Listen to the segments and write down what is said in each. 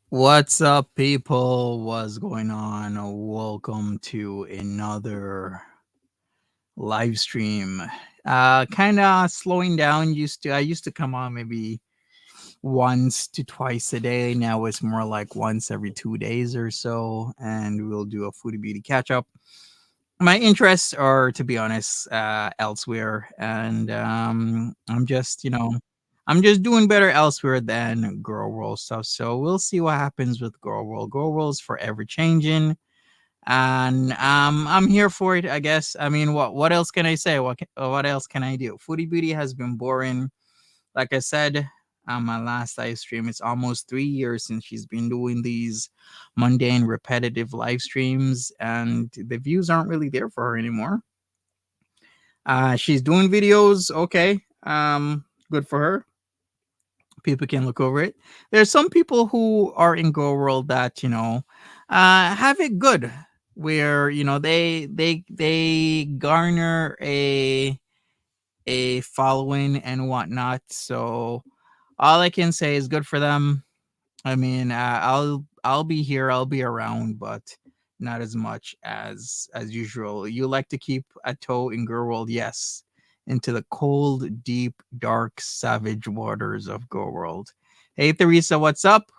What's up, people? What's going on? Welcome to another live stream. Kind of slowing down. I used to come on maybe once to twice a day. Now it's more like once every 2 days or so, and we'll do a Foodie Beauty catch up. My interests are, to be honest, elsewhere, and I'm just doing better elsewhere than Girl World stuff. So we'll see what happens with Girl World. Girl World is forever changing, and I'm here for it. I guess. I mean, what else can I say? What else can I do? Foodie Beauty has been boring. Like I said, on my last live stream, it's almost 3 years since she's been doing these mundane, repetitive live streams, and the views aren't really there for her anymore. She's doing videos, okay. Good for her. People can look over it. There's some people who are in Go World that have it good, where they garner a following and whatnot. So all I can say is good for them. I mean, I'll be here, I'll be around, but not as much as usual. You like to keep a toe in Girl World, yes, into the cold, deep, dark, savage waters of Go World. Hey, Theresa, what's up?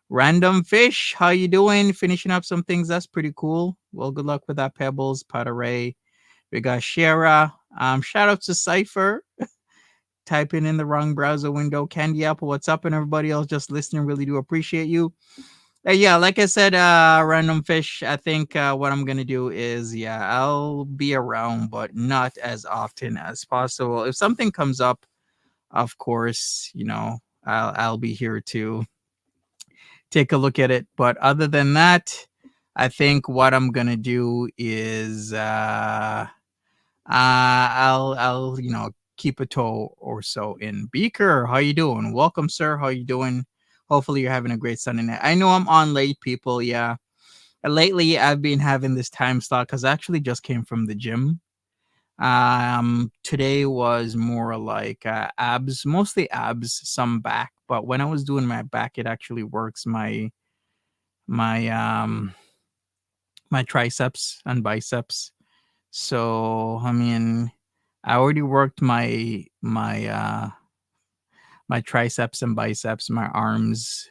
Random Fish, how you doing? Finishing up some things. That's pretty cool. Well, good luck with that, Pebbles, Pataray. We got Shara. Shout out to Cypher. Typing in the wrong browser window. Candy Apple, what's up? And everybody else just listening, really do appreciate you. Yeah, like I said, random fish. I think what I'm gonna do is, yeah, I'll be around, but not as often as possible. If something comes up, of course, I'll be here to take a look at it. But other than that, I think what I'm gonna do is I'll keep a toe or so in. Beaker, how you doing? Welcome, sir. How you doing? Hopefully you're having a great Sunday night. I know I'm on late, people. Yeah, lately I've been having this time slot because I actually just came from the gym. Today was more like abs, mostly abs, some back. But when I was doing my back, it actually works my my triceps and biceps. So I mean, I already worked my triceps and biceps, my arms,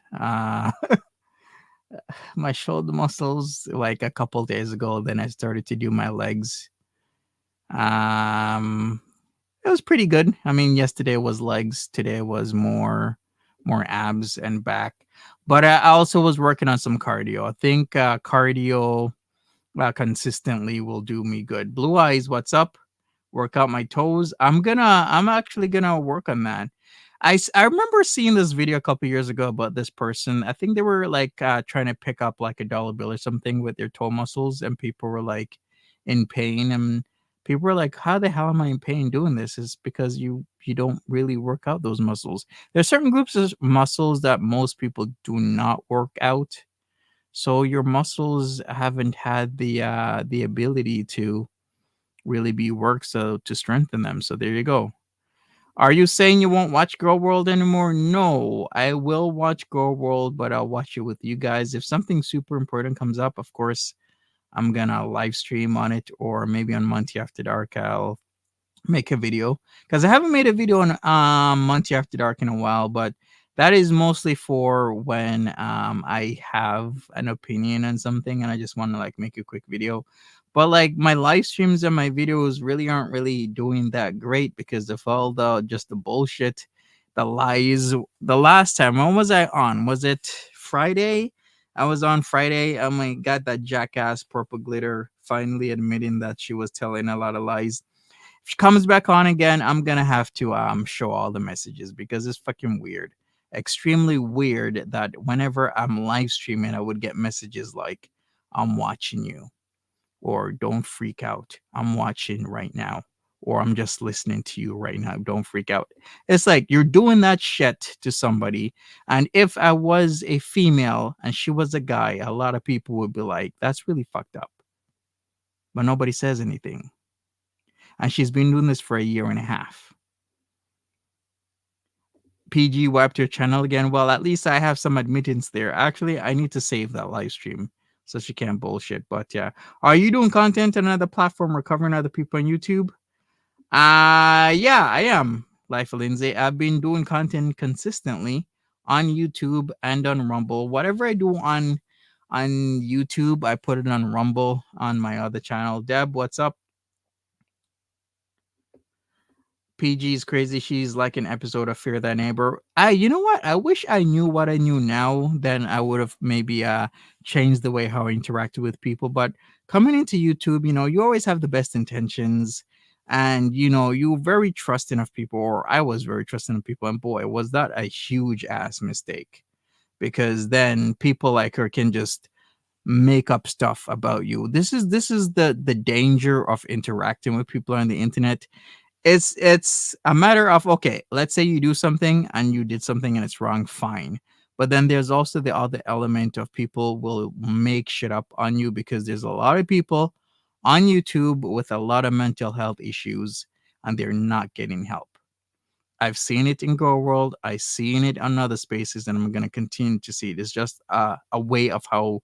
my shoulder muscles like a couple days ago. Then I started to do my legs. Um, it was pretty good. I mean, yesterday was legs, today was more abs and back. But I also was working on some cardio. I think cardio consistently will do me good. Blue eyes, what's up? Work out my toes. I'm actually gonna work on that. I remember seeing this video a couple years ago about this person. I think they were like trying to pick up like a dollar bill or something with their toe muscles, and people were like in pain, and people were like, "How the hell am I in pain doing this?" Is because you don't really work out those muscles. There's certain groups of muscles that most people do not work out, so your muscles haven't had the ability to really be worked so to strengthen them. So there you go. Are you saying you won't watch Girl World anymore? No, I will watch Girl World, but I'll watch it with you guys. If something super important comes up, of course, I'm gonna live stream on it, or maybe on Monty After Dark, I'll make a video because I haven't made a video on Monty After Dark in a while, but that is mostly for when I have an opinion on something and I just want to like make a quick video. But like my live streams and my videos really aren't really doing that great because of all the just the bullshit, the lies. The last time, when was I on? Was it Friday? I was on Friday. Oh my god, that jackass Purple Glitter finally admitting that she was telling a lot of lies. If she comes back on again, I'm gonna have to show all the messages because it's fucking weird. Extremely weird that whenever I'm live streaming, I would get messages like, I'm watching you, or don't freak out. I'm watching right now. Or I'm just listening to you right now. Don't freak out. It's like you're doing that shit to somebody. And if I was a female and she was a guy, a lot of people would be like, that's really fucked up. But nobody says anything. And she's been doing this for a year and a half. PG wiped your channel again. Well, at least I have some admittance there. Actually, I need to save that live stream so she can't bullshit. But yeah, are you doing content on another platform or covering other people on YouTube? Yeah, I am. Life of Lindsay. I've been doing content consistently on YouTube and on Rumble. Whatever I do on YouTube, I put it on Rumble on my other channel. Deb, what's up? PG's crazy. She's like an episode of Fear Thy Neighbor. You know what? I wish I knew what I knew now. Then I would have maybe changed the way how I interacted with people. But coming into YouTube, you always have the best intentions, and you're very trusting of people. Or I was very trusting of people, and boy, was that a huge ass mistake. Because then people like her can just make up stuff about you. This is the danger of interacting with people on the internet. It's a matter of, okay, let's say you do something and you did something and it's wrong, fine. But then there's also the other element of people will make shit up on you because there's a lot of people on YouTube with a lot of mental health issues and they're not getting help. I've seen it in Go World, I've seen it on other spaces, and I'm going to continue to see it. It's just a way of how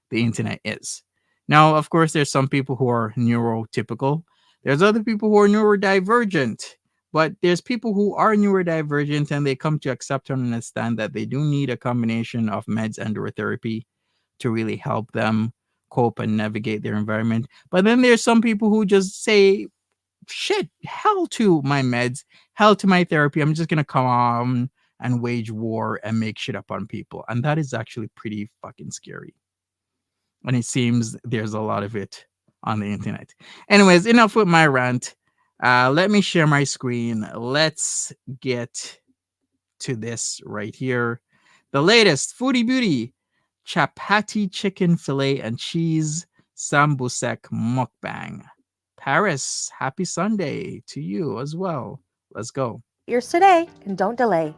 the internet is. Now, of course, there's some people who are neurotypical. There's other people who are neurodivergent. But there's people who are neurodivergent and they come to accept and understand that they do need a combination of meds and or therapy to really help them cope and navigate their environment. But then there's some people who just say, shit, hell to my meds, hell to my therapy. I'm just gonna come on and wage war and make shit up on people. And that is actually pretty fucking scary. And it seems there's a lot of it on the internet. Anyways, enough with my rant. Let me share my screen. Let's get to this right here. The latest Foodie Beauty Chapati chicken fillet and cheese sambusek mukbang. Paris, happy Sunday to you as well. Let's go. Yours today, and don't delay.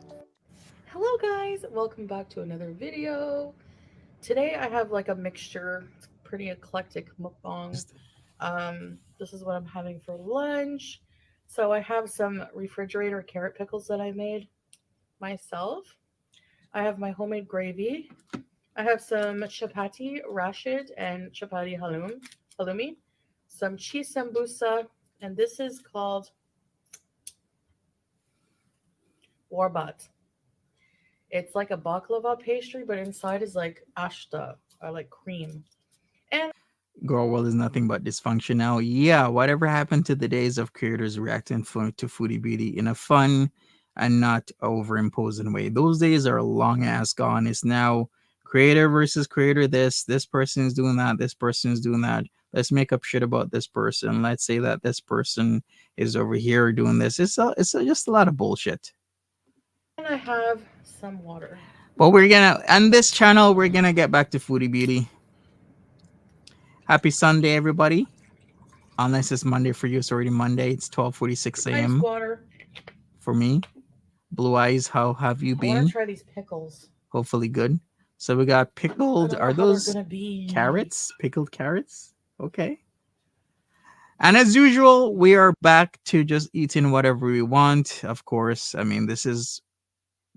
Hello guys, welcome back to another video. Today I have like a mixture, pretty eclectic mukbang. This is what I'm having for lunch. So I have some refrigerator carrot pickles that I made myself. I have my homemade gravy. I have some chapati rashid and chapati halloumi, some cheese sambusa, and this is called warbat. It's like a baklava pastry, but inside is like ashta or like cream. And Girl world is nothing but dysfunction now. Yeah, whatever happened to the days of creators reacting to Foodie Beauty in a fun and not overimposing way? Those days are long ass gone. It's now creator versus creator. This person is doing that. This person is doing that. Let's make up shit about this person. Let's say that this person is over here doing this. Just a lot of bullshit. I have some water. But we're gonna on this channel we're gonna get back to Foodie Beauty. Happy Sunday, everybody. Unless it's Monday for you, it's already Monday. It's 12:46 a.m. Water. For me. Blue Eyes, how have you I been? want to try these pickles. Hopefully good. So we got pickled. Are those carrots? Pickled carrots? Okay. And as usual, we are back to just eating whatever we want. Of course, I mean, this is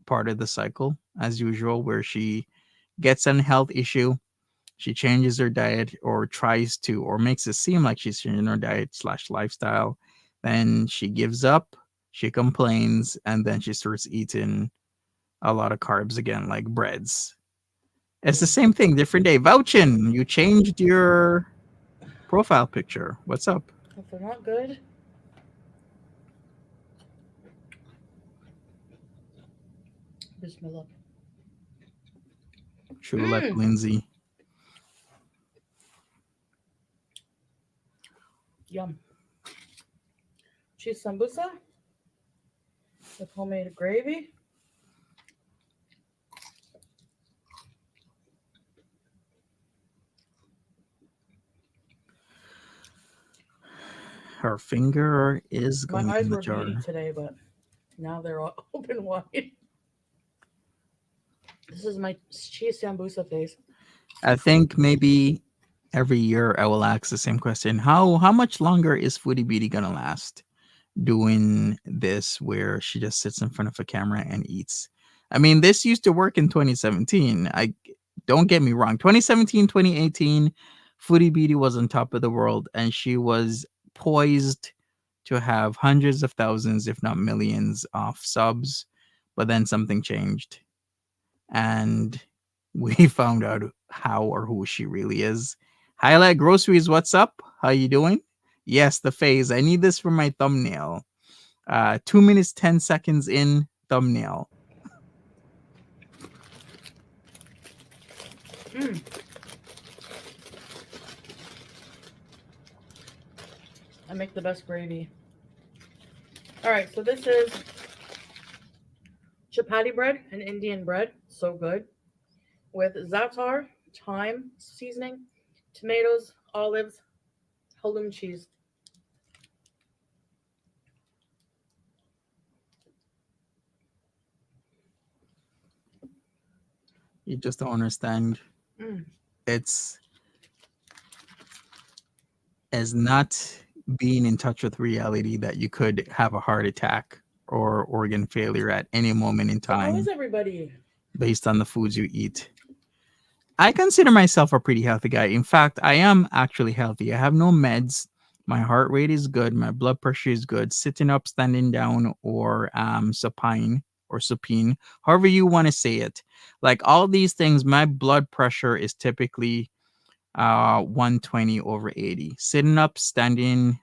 part of the cycle, as usual, where she gets an health issue. She changes her diet or tries to, or makes it seem like she's changing her diet / lifestyle. Then she gives up, she complains, and then she starts eating a lot of carbs again, like breads. It's the same thing, different day. Vouchin, you changed your profile picture. What's up? If they're not good. Bismillah. True, like Lindsay. Yum. Cheese sambusa with homemade gravy. Her finger is going My eyes in the were jar. beady today, but now they're all open wide. This is my cheese sambusa face. I think maybe every year I will ask the same question. How much longer is Foodie Beauty gonna last doing this where she just sits in front of a camera and eats? I mean, this used to work in 2017. I don't get me wrong. 2017, 2018, Foodie Beauty was on top of the world and she was poised to have hundreds of thousands, if not millions, of subs. But then something changed. And we found out how or who she really is. Highlight Groceries, what's up? How you doing? Yes, the phase. I need this for my thumbnail. 2 minutes 10 seconds in thumbnail. I make the best gravy. All right, so this is chapati bread, an Indian bread, so good, with za'atar, thyme seasoning, tomatoes, olives, halloum cheese. You just don't understand. It's as not being in touch with reality that you could have a heart attack or organ failure at any moment in time. How is everybody? Based on the foods you eat. I consider myself a pretty healthy guy. In fact, I am actually healthy. I have no meds. My heart rate is good. My blood pressure is good. Sitting up, standing down, or supine or supine, however you want to say it. Like all these things, my blood pressure is typically 120 over 80. Sitting up, standing,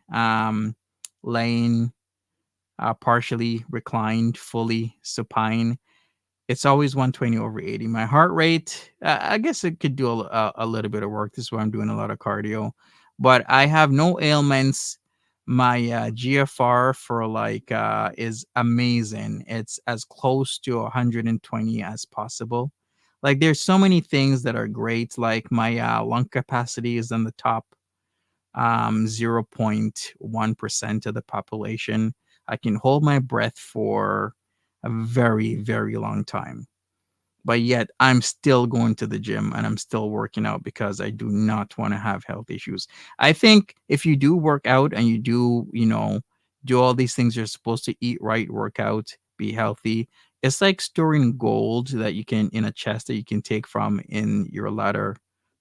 laying, partially reclined, fully supine. It's always 120 over 80. My heart rate, I guess it could do a little bit of work. This is why I'm doing a lot of cardio, but I have no ailments. My GFR for like is amazing. It's as close to 120 as possible. Like there's so many things that are great. Like my lung capacity is in the top 0.1% of the population. I can hold my breath for a very, very long time. But yet I'm still going to the gym and I'm still working out because I do not want to have health issues. I think if you do work out and you do, do all these things you're supposed to eat right, work out, be healthy, it's like storing gold that you can in a chest that you can take from in your latter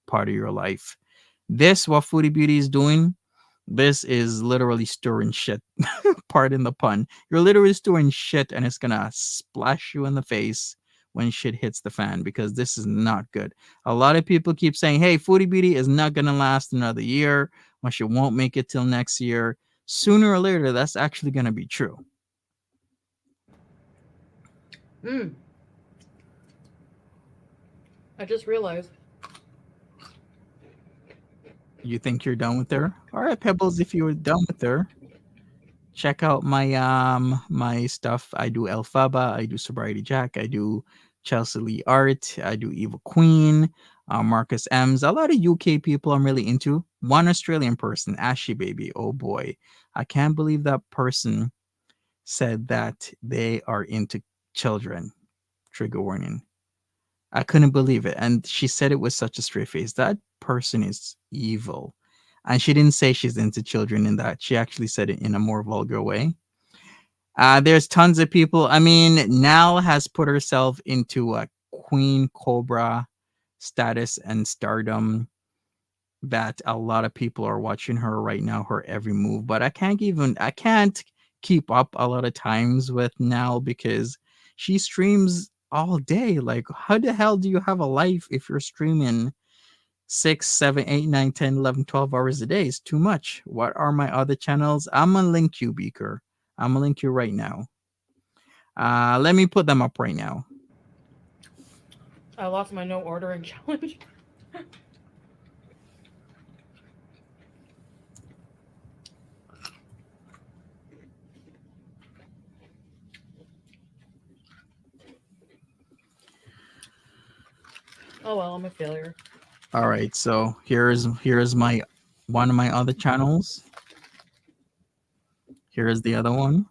part of your life. This, what Foodie Beauty is doing, this is literally stirring shit. Pardon the pun. You're literally stirring shit and it's gonna splash you in the face when shit hits the fan because this is not good. A lot of people keep saying, hey, Foodie Beauty is not gonna last another year, much it won't make it till next year. Sooner or later, that's actually gonna be true. Mm, I just realized. You think you're done with her? All right, Pebbles, if you were done with her, check out my stuff. I do Elphaba, I do Sobriety Jack, I do Chelsea Lee Art, I do Evil Queen, Marcus M's. A lot of UK people I'm really into. One Australian person, Ashy Baby. Oh boy, I can't believe that person said that they are into children. Trigger warning. I couldn't believe it, and she said it with such a straight face. That person is evil. And she didn't say she's into children in that. She actually said it in a more vulgar way. There's tons of people. I mean, Nal has put herself into a Queen Cobra status and stardom that a lot of people are watching her right now, her every move. But I can't keep up a lot of times with Nal because she streams all day. Like, how the hell do you have a life if you're streaming 6, 7, 8, 9, 10, 11, 12 hours a day? Is too much. What are my other channels? I'm gonna link you, Beaker. I'm gonna link you right now. Let me put them up right now. I lost my no ordering challenge. Oh well, I'm a failure. All right, so here's my one of my other channels. Here is the other one.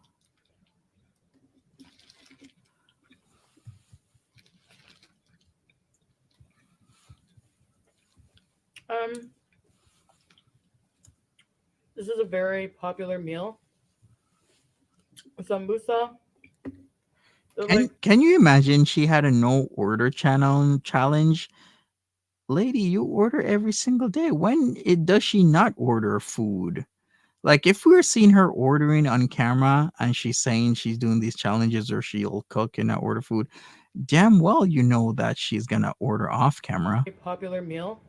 Um, this is a very popular meal. Sambusa. They're like Can you imagine she had a no order channel challenge? Lady, you order every single day. Does she not order food? Like if we were seeing her ordering on camera and she's saying she's doing these challenges or she'll cook and not order food, damn well you know that she's gonna order off camera. a popular meal.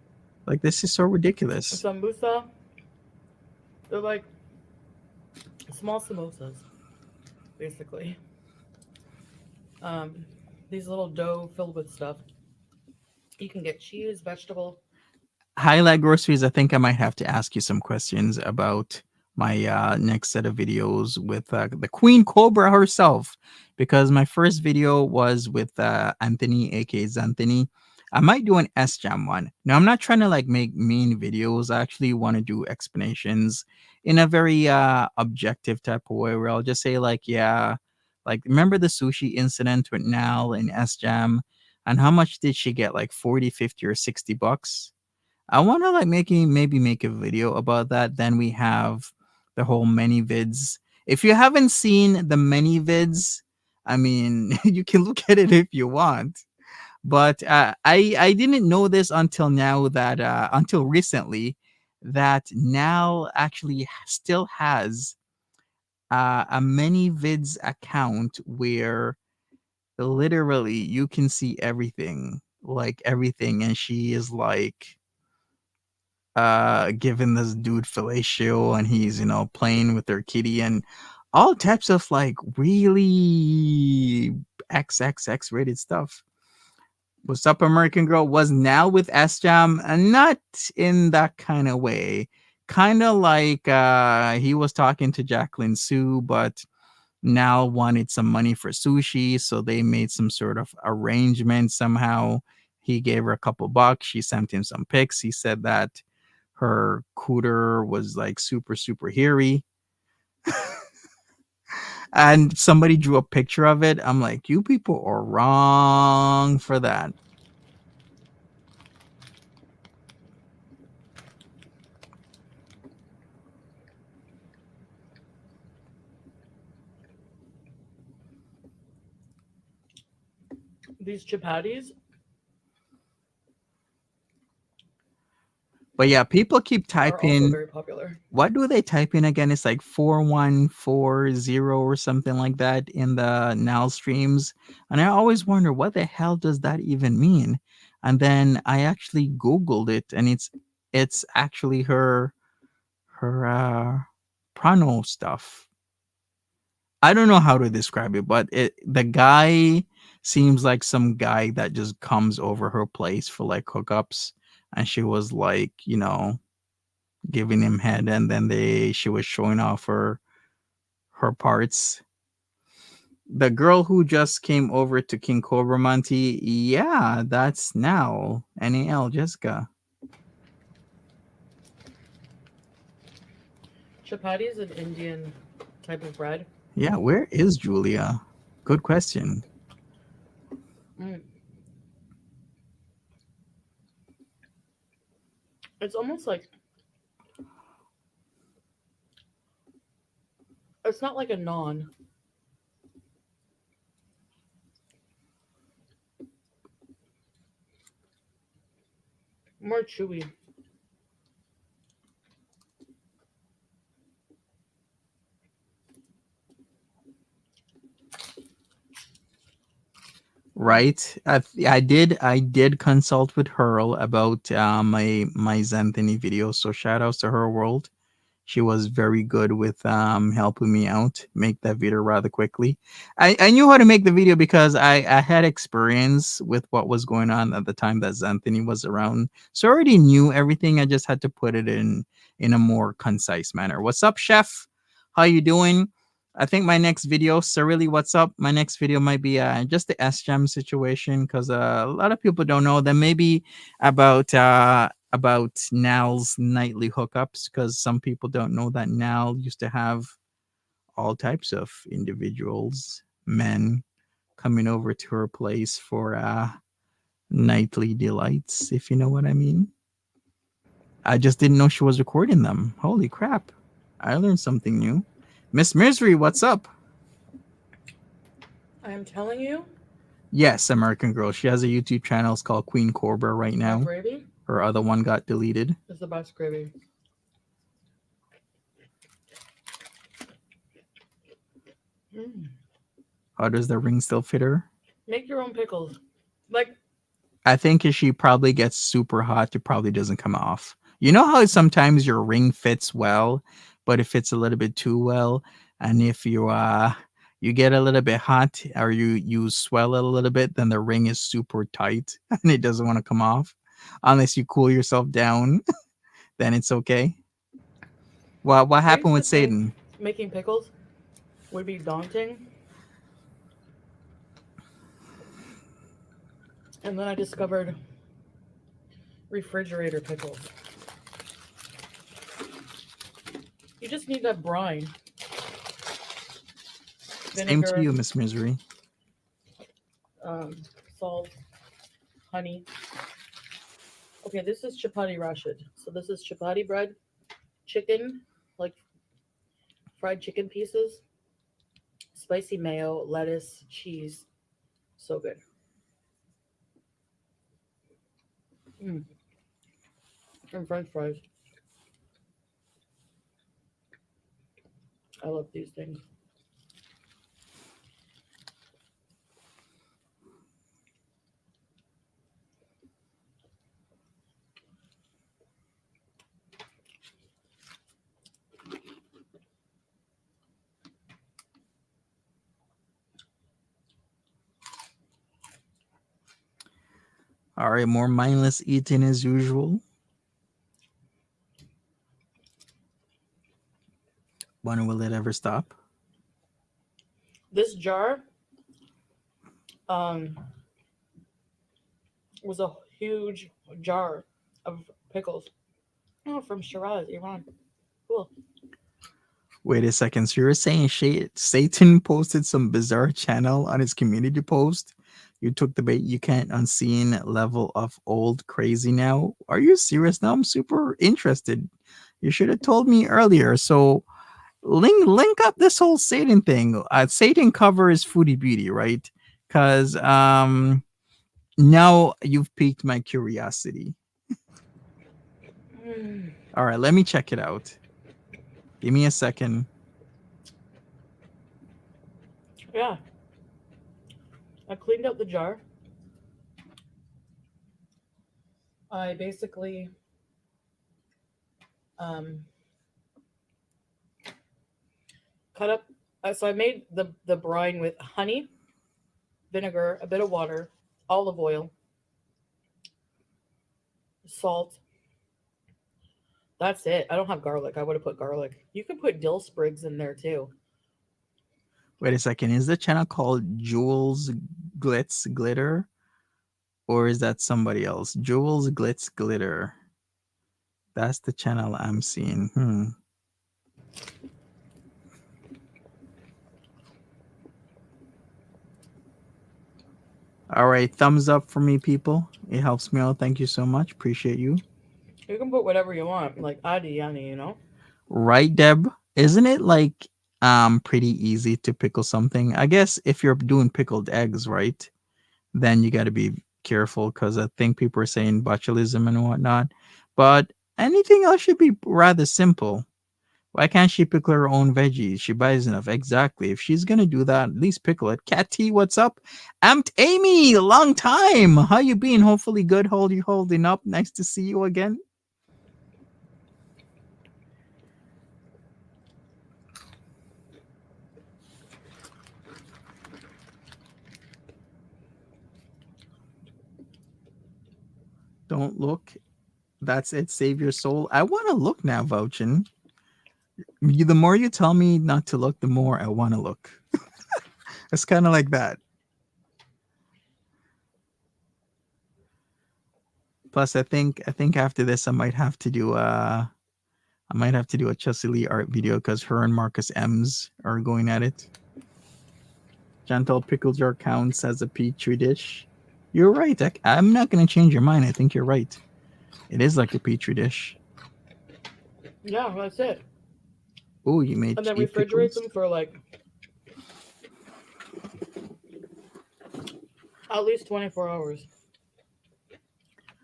Like this is so ridiculous. Sambusa. They're like small samosas, basically. Um, these little dough filled with stuff. You can get cheese, vegetable. Highlight Groceries, I think I might have to ask you some questions about my next set of videos with the Queen Cobra herself, because my first video was with Anthony, aka Zanthony. I might do an S Jam one. Now, I'm not trying to like make mean videos. I actually want to do explanations in a very objective type of way where I'll just say, like, yeah, like, remember the sushi incident with Nal and S Jam? And how much did she get? Like 40, 50, or $60? I want to like maybe make a video about that. Then we have the whole many vids. If you haven't seen the many vids, I mean, you can look at it if you want. But I didn't know this until now that until recently that Now actually still has a many vids account where literally you can see everything, like everything, and she is like giving this dude fellatio and he's playing with their kitty and all types of like really XXX rated stuff. What's up, American Girl? Was now with S Jam, and not in that kind of way. Kind of like he was talking to Jacqueline Sue, but Nal wanted some money for sushi, so they made some sort of arrangement somehow. He gave her a couple bucks. She sent him some pics. He said that her cooter was like super, super hairy. And somebody drew a picture of it. I'm like, you people are wrong for that. These chapatis But yeah, people keep are also typing. very popular. What do they type in again? It's like 4140 or something like that in the now streams. And I always wonder, what the hell does that even mean? And then I actually Googled it, and it's actually her prano stuff. I don't know how to describe it, but the guy seems like some guy that just comes over her place for like hookups, and she was like, giving him head, and then she was showing off her parts. The girl who just came over to King Cobra Monty, yeah, that's now NAL Jessica. Chapati is an Indian type of bread. Yeah, where is Julia? Good question. Mm. It's almost like it's not like a naan. More chewy. Right. I did consult with Hurl about my Xanthony video. So shout outs to her world. She was very good with helping me out make that video rather quickly. I knew how to make the video because I had experience with what was going on at the time that Xanthony was around. So I already knew everything. I just had to put it in a more concise manner. What's up, chef? How you doing? I think my next video, Cyrilli, what's up? My next video might be just the S-Jam situation, because a lot of people don't know that maybe about Nal's nightly hookups, because some people don't know that Nal used to have all types of individuals, men, coming over to her place for nightly delights, if you know what I mean. I just didn't know she was recording them. Holy crap. I learned something new. Miss Misery, what's up? I am telling you, Yes, American Girl. She has a YouTube channel. It's called Queen Cobra right that now. gravy Her other one got deleted. is the best gravy. Mm. How does the ring still fit her? Make your own pickles. Like, I think if she probably gets super hot, it probably doesn't come off. You know how sometimes your ring fits well, but it fits a little bit too well, and if you get a little bit hot, or you swell it a little bit, then the ring is super tight and it doesn't want to come off unless you cool yourself down. Then it's okay. What I happened used to with think Satan? making pickles would be daunting. And then I discovered refrigerator pickles. You just need that brine. Same to Vinegar, you, Miss Misery. salt, honey. Okay, this is chapati rashid. So this is chapati bread, chicken, like fried chicken pieces, spicy mayo, lettuce, cheese. So good. Mm. And french fries. I love these things. All right, more mindless eating as usual. When will it ever stop? This jar um was a huge jar of pickles. Oh, from Shiraz, Iran. Cool. Wait a second. So you're saying Satan posted some bizarre channel on his community post? You took the bait. You can't unseen level of old crazy now. Are you serious? Now I'm super interested. You should have told me earlier. So link up this whole Satan thing. Satan covers Foodie Beauty, right? Because now you've piqued my curiosity. All right, let me check it out. Give me a second. Yeah. I cleaned out the jar. I basically um cut up so I made the brine with honey, vinegar, a bit of water, olive oil, salt. That's it. I don't have garlic. I would have put garlic. You can put dill sprigs in there too. Wait a second. Is the channel called Jules Glitz Glitter? Or is that somebody else? Jules Glitz Glitter. That's the channel I'm seeing. All right. Thumbs up for me, people. It helps me out. Thank you so much. Appreciate you. You can put whatever you want, like adi yani, Right, Deb? Isn't it like pretty easy to pickle something? I guess if you're doing pickled eggs, right? Then you got to be careful because I think people are saying botulism and whatnot. But anything else should be rather simple. Why can't she pickle her own veggies? She buys enough. Exactly. If she's gonna do that, at least pickle it. Cat T, what's up? Amped Amy, long time. How you been? Hopefully good. Holding up. Nice to see you again. Don't look. That's it. Save your soul. I want to look now, Vouchin. The more you tell me not to look, the more I want to look. It's kind of like that. Plus, I think after this, I might have to do a Chelsea Lee art video because her and Marcus M's are going at it. Gentle pickle jar counts as a petri dish. You're right. I'm not going to change your mind. I think you're right. It is like a petri dish. Yeah, that's it. Oh, you made And then 8 refrigerate pickles? them for like at least 24 hours.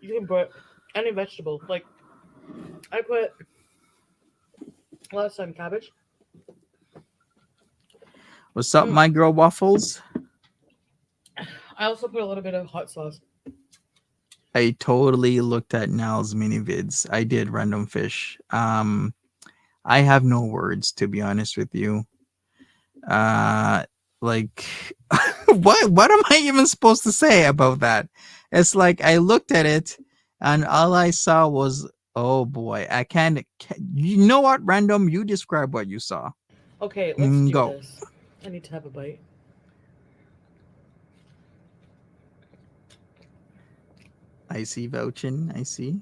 You can put any vegetable. Like I put last time cabbage. What's up, my girl waffles? I also put a little bit of hot sauce. I totally looked at Nal's mini vids. I did random fish. I have no words to be honest with you. Like what am I even supposed to say about that? It's like I looked at it and all I saw was, oh boy, I can't. You know what? Random, you describe what you saw. Okay, let's do Go. this. I need to have a bite. I see vouching. I see.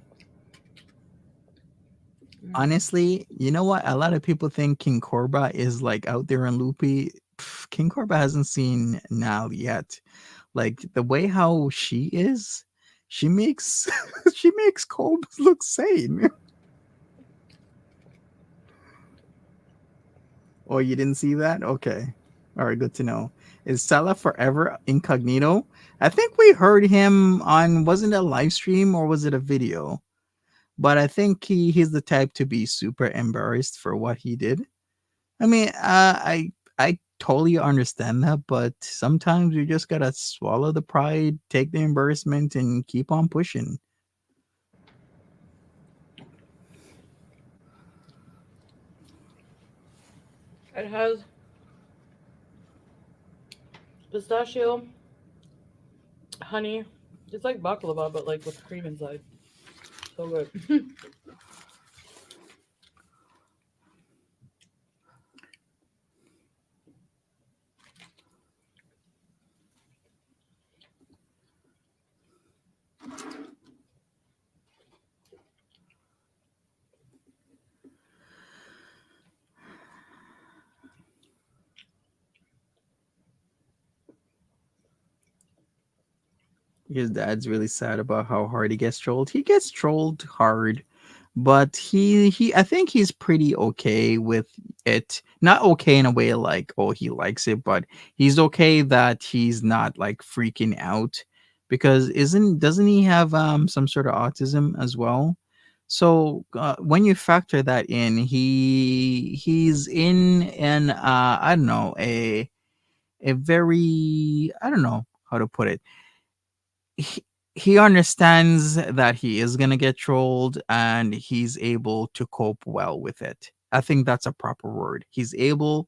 Honestly, you know what? A lot of people think King Korba is like out there in loopy. King Korba hasn't seen Nal yet. Like the way how she is, she makes she makes Korbs look sane. Oh, you didn't see that? Okay. All right, good to know. Is Salah forever incognito? I think we heard him on, wasn't it a live stream or was it a video? But I think he's the type to be super embarrassed for what he did. I mean, I totally understand that, but sometimes you just gotta swallow the pride, take the embarrassment, and keep on pushing. It has pistachio, honey, It's like baklava, but like with cream inside. So good. His dad's really sad about how hard he gets trolled. He gets trolled hard, but he I think he's pretty okay with it. Not okay in a way like oh he likes it, but he's okay that he's not like freaking out because isn't doesn't he have some sort of autism as well? So when you factor that in, he's in an I don't know a very I don't know how to put it he, he understands that he is going to get trolled and he's able to cope well with it. I think that's a proper word. He's able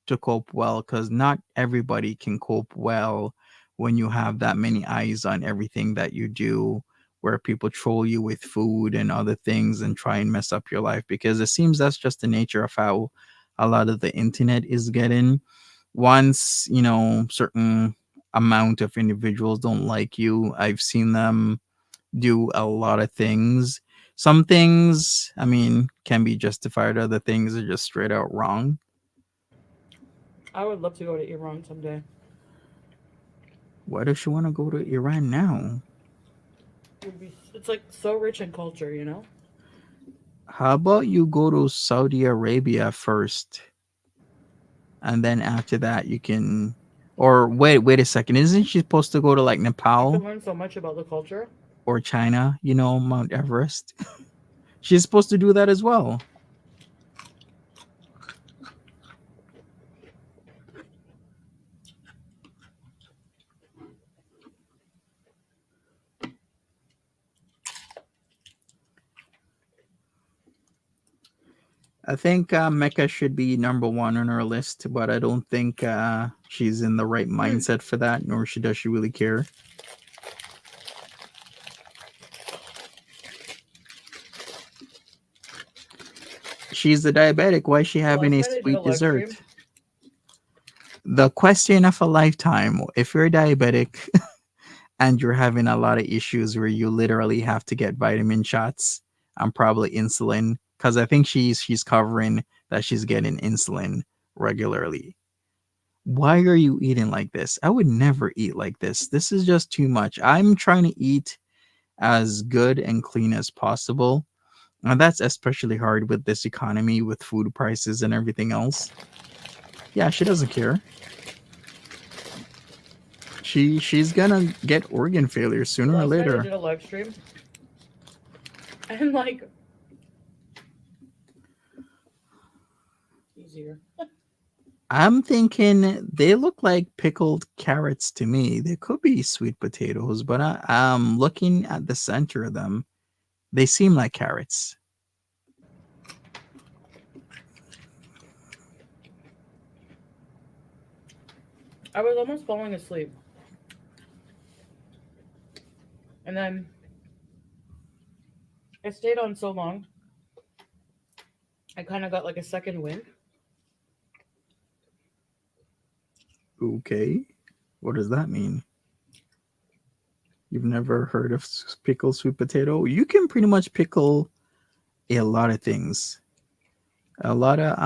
to cope well because not everybody can cope well when you have that many eyes on everything that you do, where people troll you with food and other things and try and mess up your life because it seems that's just the nature of how a lot of the internet is getting. Once, certain amount of individuals don't like you, I've seen them do a lot of things. Some things, I mean, can be justified, other things are just straight out wrong. I would love to go to Iran someday. Why does she want to go to Iran now? It's like so rich in culture, you know? How about you go to Saudi Arabia first, and then after that you can. Or wait a second. Isn't she supposed to go to like You can Nepal learn so much about the culture. or China? Mount Everest. She's supposed to do that as well. I think Mecca should be number one on our list, but I don't think she's in the right Hmm. mindset for that, nor does she really care. She's a diabetic. Why is she The having last a night I did a sweet live dessert? stream. The question of a lifetime. If you're diabetic and you're having a lot of issues where you literally have to get vitamin shots and probably insulin, because I think she's covering that she's getting insulin regularly. Why are you eating like this? I would never eat like this. This is just too much. I'm trying to eat as good and clean as possible. And that's especially hard with this economy, with food prices and everything else. Yeah, she doesn't care. She's gonna get organ failure The sooner or last night I later. did a live stream. And like, easier. I'm thinking they look like pickled carrots to me. They could be sweet potatoes, but I'm looking at the center of them. They seem like carrots. I was almost falling asleep. And then I stayed on so long, I kind of got like a second wind. Okay. What does that mean? You've never heard of pickled sweet potato? You can pretty much pickle a lot of things. A lot of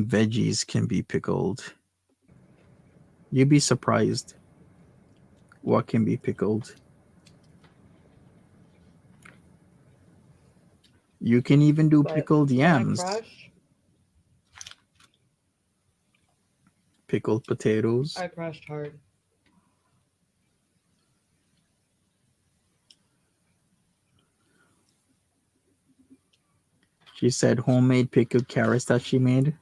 veggies can be pickled. You'd be surprised what can be pickled. You can even do But pickled when I yams, crashed, pickled potatoes. I crashed hard. She said homemade pickled carrots that she made.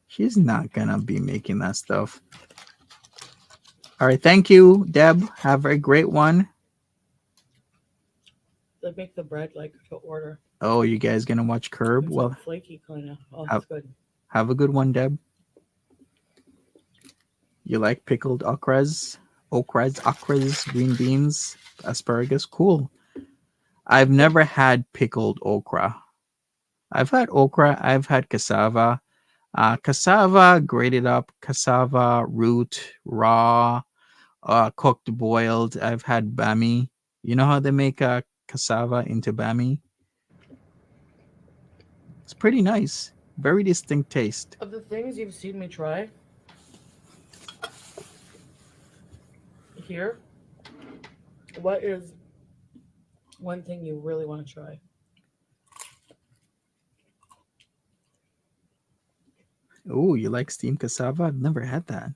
She's not gonna be making that stuff. All right, thank you, Deb. Have a great one. They make the bread like to order. Oh, you guys gonna watch Curb? It's like Well, flaky kind of. Oh, have it's good. have a good one, Deb. You like pickled okras? okras, green beans, asparagus. Cool. I've never had pickled okra. I've had okra. I've had cassava. Cassava grated up, cassava root raw, cooked, boiled. I've had bami. You know how they make cassava into bami? It's pretty nice. Very distinct taste. Of the things you've seen me try here, what is one thing you really want to try? Oh, you like steamed cassava? I've never had that.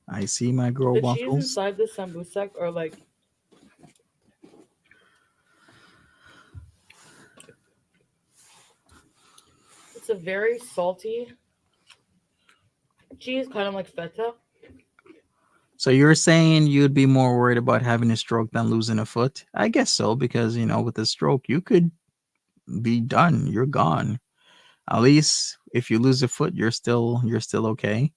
I see my girl The cheese waffles. inside the sambusek are like, it's a very salty cheese, kind of like feta. So you're saying you'd be more worried about having a stroke than losing a foot? I guess so, because with a stroke you could be done. You're gone. At least if you lose a foot, you're still okay.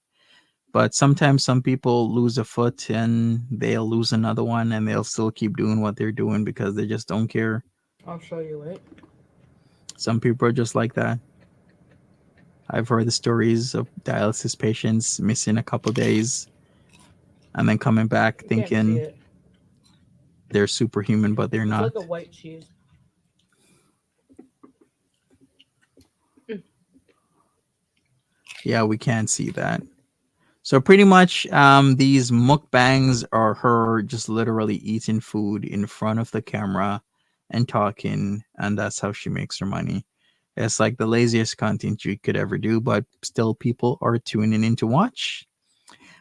But sometimes some people lose a foot and they'll lose another one and they'll still keep doing what they're doing because they just don't care. I'll show you it. Some people are just like that. I've heard the stories of dialysis patients missing a couple days and then coming back You can't see thinking it. they're superhuman, but they're It's not. like a white cheese. Mm. Yeah, we can't see that. So pretty much, these mukbangs are her just literally eating food in front of the camera and talking, and that's how she makes her money. It's like the laziest content you could ever do, but still people are tuning in to watch.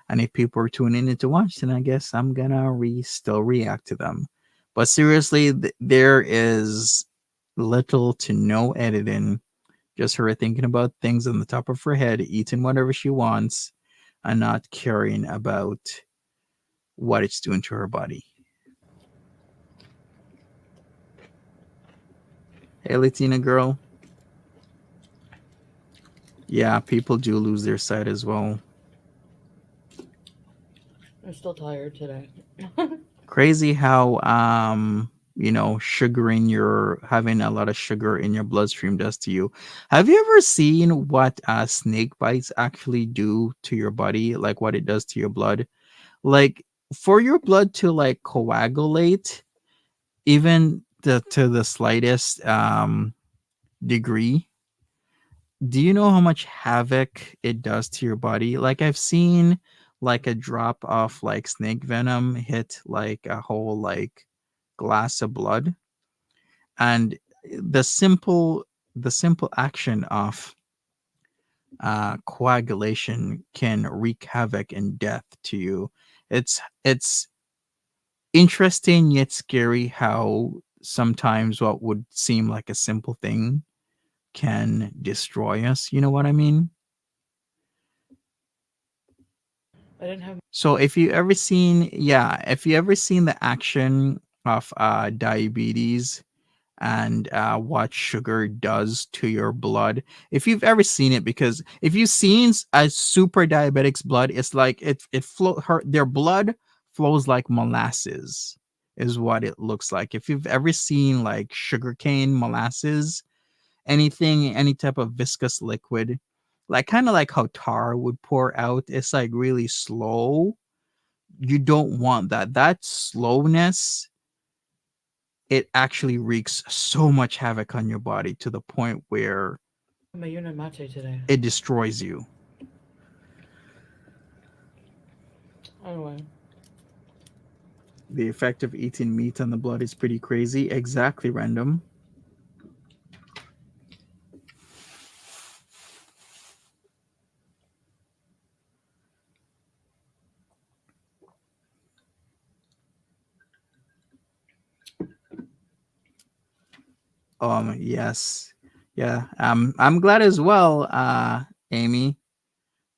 And if people are tuning in to watch, then I guess I'm gonna still react to them. But seriously, there is little to no editing. Just her thinking about things on the top of her head, eating whatever she wants, and not caring about what it's doing to her body. Hey, Latina girl. Yeah, people do lose their sight as well. I'm still tired today. Crazy how sugar in your having a lot of sugar in your bloodstream does to you. Have you ever seen what snake bites actually do to your body, like what it does to your blood? Like, for your blood to like coagulate even to the slightest degree, do you know how much havoc it does to your body? Like, I've seen like a drop of like snake venom hit like a whole like glass of blood, and the simple the simple action of coagulation can wreak havoc and death to you. It's interesting yet scary how sometimes what would seem like a simple thing can destroy us. You know what I mean? I didn't have. So if you ever seen the action of diabetes and what sugar does to your blood, if you've ever seen it, because if you've seen a super diabetic's blood, it's like their blood flows like molasses, is what it looks like. If you've ever seen like sugarcane molasses, any type of viscous liquid, like kind of like how tar would pour out, it's like really slow. You don't want that slowness. It actually wreaks so much havoc on your body to the point where My unit mate today. it destroys you. Anyway, The effect of eating meat on the blood is pretty crazy. Exactly, random. Yes. Yeah. I'm glad as well, Amy.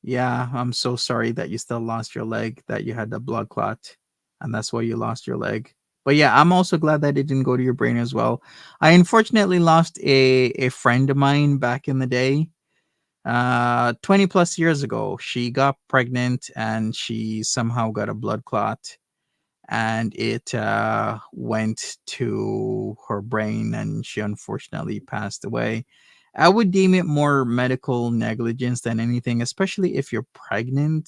Yeah, I'm so sorry that you still lost your leg, that you had the blood clot, and that's why you lost your leg. But yeah, I'm also glad that it didn't go to your brain as well. I unfortunately lost a friend of mine back in the day. 20 plus years ago, she got pregnant and she somehow got a blood clot, and it went to her brain, and she unfortunately passed away. I would deem it more medical negligence than anything, especially if you're pregnant.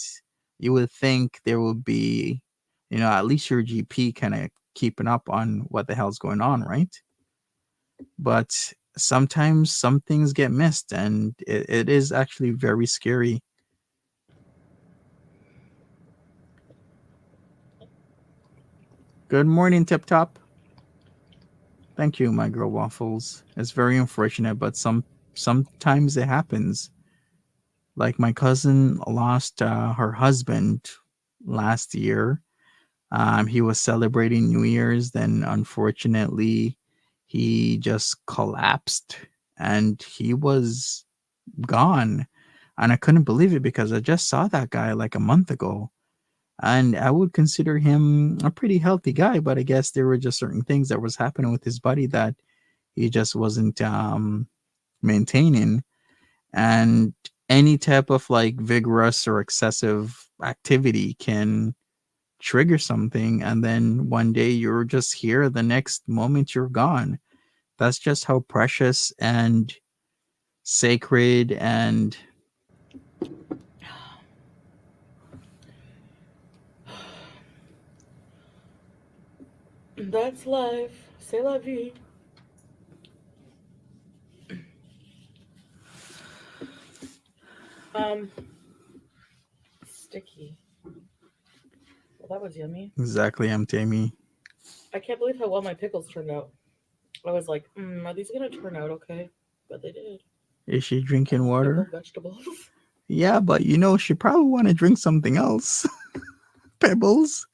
You would think there would be, at least your GP kind of keeping up on what the hell's going on, right? But sometimes some things get missed, and it is actually very scary. Good morning, Tip Top. Thank you, my girl Waffles. It's very unfortunate, but sometimes it happens. Like my cousin lost her husband last year. He was celebrating New Year's, then unfortunately, he just collapsed and he was gone. And I couldn't believe it because I just saw that guy like a month ago. And I would consider him a pretty healthy guy, but I guess there were just certain things that was happening with his body that he just wasn't maintaining. And any type of like vigorous or excessive activity can trigger something, and then one day you're just here, the next moment you're gone. That's just how precious and sacred and That's life. C'est la vie. Um, Sticky. Well, that was yummy. exactly, Tammy. I can't believe how well my pickles turned out. I was like, are these gonna turn out okay? But they did. Is she I drinking love pickled water? vegetables. Yeah, but she probably want to drink something else. Pebbles.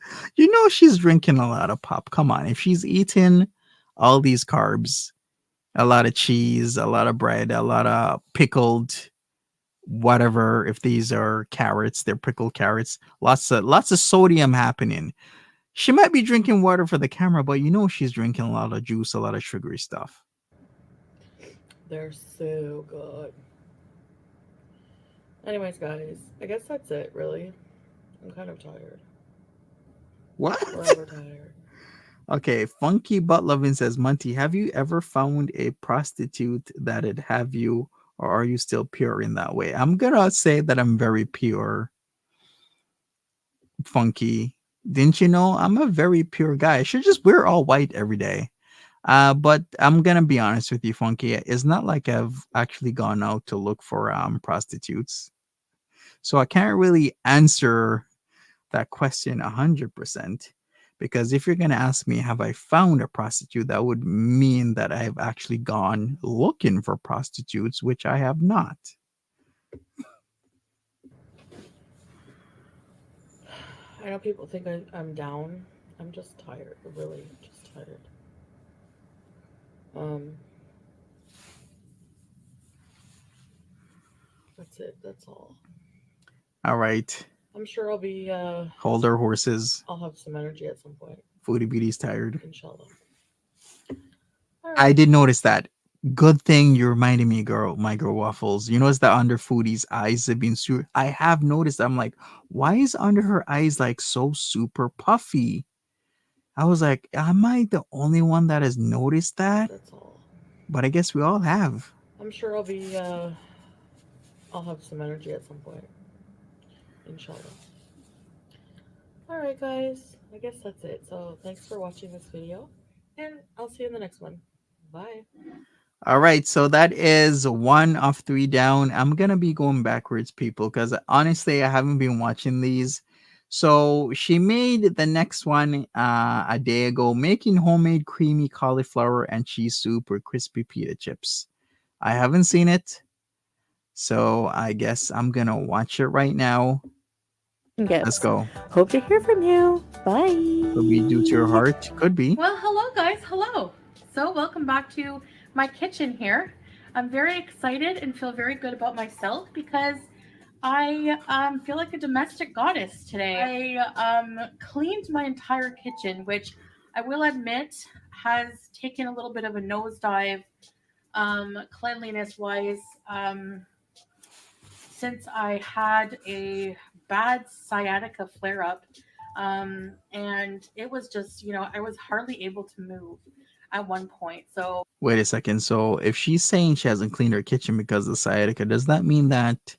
She's drinking a lot of pop. Come on. If she's eating all these carbs, a lot of cheese, a lot of bread, a lot of pickled whatever, if these are carrots, they're pickled carrots, lots of sodium happening. She might be drinking water for the camera, but she's drinking a lot of juice, a lot of sugary stuff. They're so good. Anyways, guys, I guess that's it, really. I'm kind of tired. What? Forever tired. Okay, Funky Butt Loving says, Monty, have you ever found a prostitute that'd have you, or are you still pure in that way? I'm gonna say that I'm very pure, Funky. Didn't you know I'm a very pure guy? I should just wear all white every day. But I'm gonna be honest with you, Funky. It's not like I've actually gone out to look for prostitutes, so I can't really answer that question 100%. Because if you're gonna ask me, have I found a prostitute, that would mean that I've actually gone looking for prostitutes, which I have not. I know people think I'm down. I'm just tired. Really, just tired. Um, that's it. That's all. All right, I'm sure I'll be. hold our horses. I'll have some energy at some point. Foodie Beauty's tired. Inshallah. All I right. did notice that. Good thing you reminded me, girl, my girl Waffles. You notice that under Foodie's eyes have been super. I have noticed. I'm like, why is under her eyes like so super puffy? I was like, am I the only one that has noticed that? That's all. But I guess we all have. I'm sure I'll be. I'll have some energy at some point. Inshallah. All right, guys. I guess that's it. So thanks for watching this video, and I'll see you in the next one. Bye. All right, so that is 1 of 3 down. I'm gonna be going backwards, people, because honestly, I haven't been watching these. So she made the next one a day ago, making homemade creamy cauliflower and cheese soup with crispy pita chips. I haven't seen it, so I guess I'm gonna watch it right now. Let's Gifts. go. Hope to hear from you. Bye. Could be due to your heart. Could be. Well, hello guys, hello. So welcome back to my kitchen here. I'm very excited and feel very good about myself because I feel like a domestic goddess today. I cleaned my entire kitchen, which I will admit, has taken a little bit of a nosedive, cleanliness wise, since I had a bad sciatica flare up. And it was just, I was hardly able to move at one point. So, Wait a second. So if she's saying she hasn't cleaned her kitchen because of sciatica, does that mean that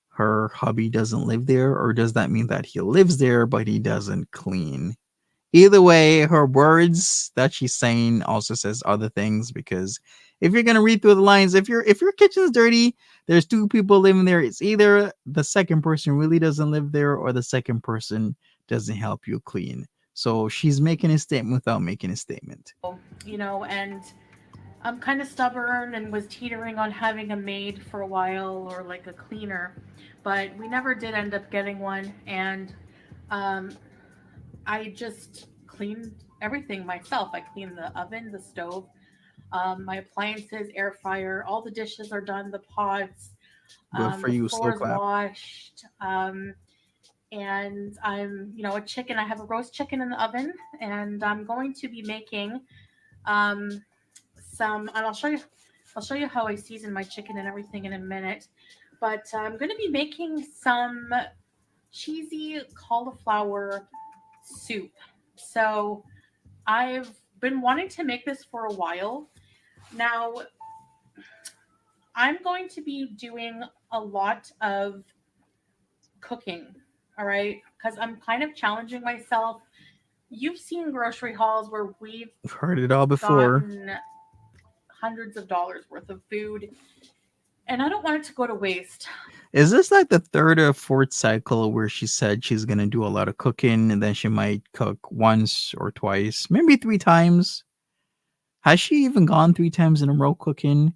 her hubby doesn't live there, or does that mean that he lives there but he doesn't clean? Either way, her words that she's saying also says other things, because if you're gonna read through the lines, if your kitchen's dirty, there's two people living there. It's either the second person really doesn't live there, or the second person doesn't help you clean. So she's making a statement without making a statement. and I'm kind of stubborn and was teetering on having a maid for a while, or like a cleaner, but we never did end up getting one. And um, I just cleaned everything myself. I cleaned the oven, the stove, my appliances, air fryer, all the dishes are done, the pots, Good for the you, slow floor's clap. washed. And I'm, a chicken. I have a roast chicken in the oven, and I'm going to be making um, some, and I'll show you how I season my chicken and everything in a minute. But I'm going to be making some cheesy cauliflower soup. So I've been wanting to make this for a while. Now, I'm going to be doing a lot of cooking, all right? Because I'm kind of challenging myself. You've seen grocery hauls where we've Heard it all before. gotten hundreds of dollars worth of food, and I don't want it to go to waste. Is this like the third or fourth cycle where she said she's gonna do a lot of cooking and then she might cook once or twice, maybe 3 times? Has she even gone 3 times in a row cooking?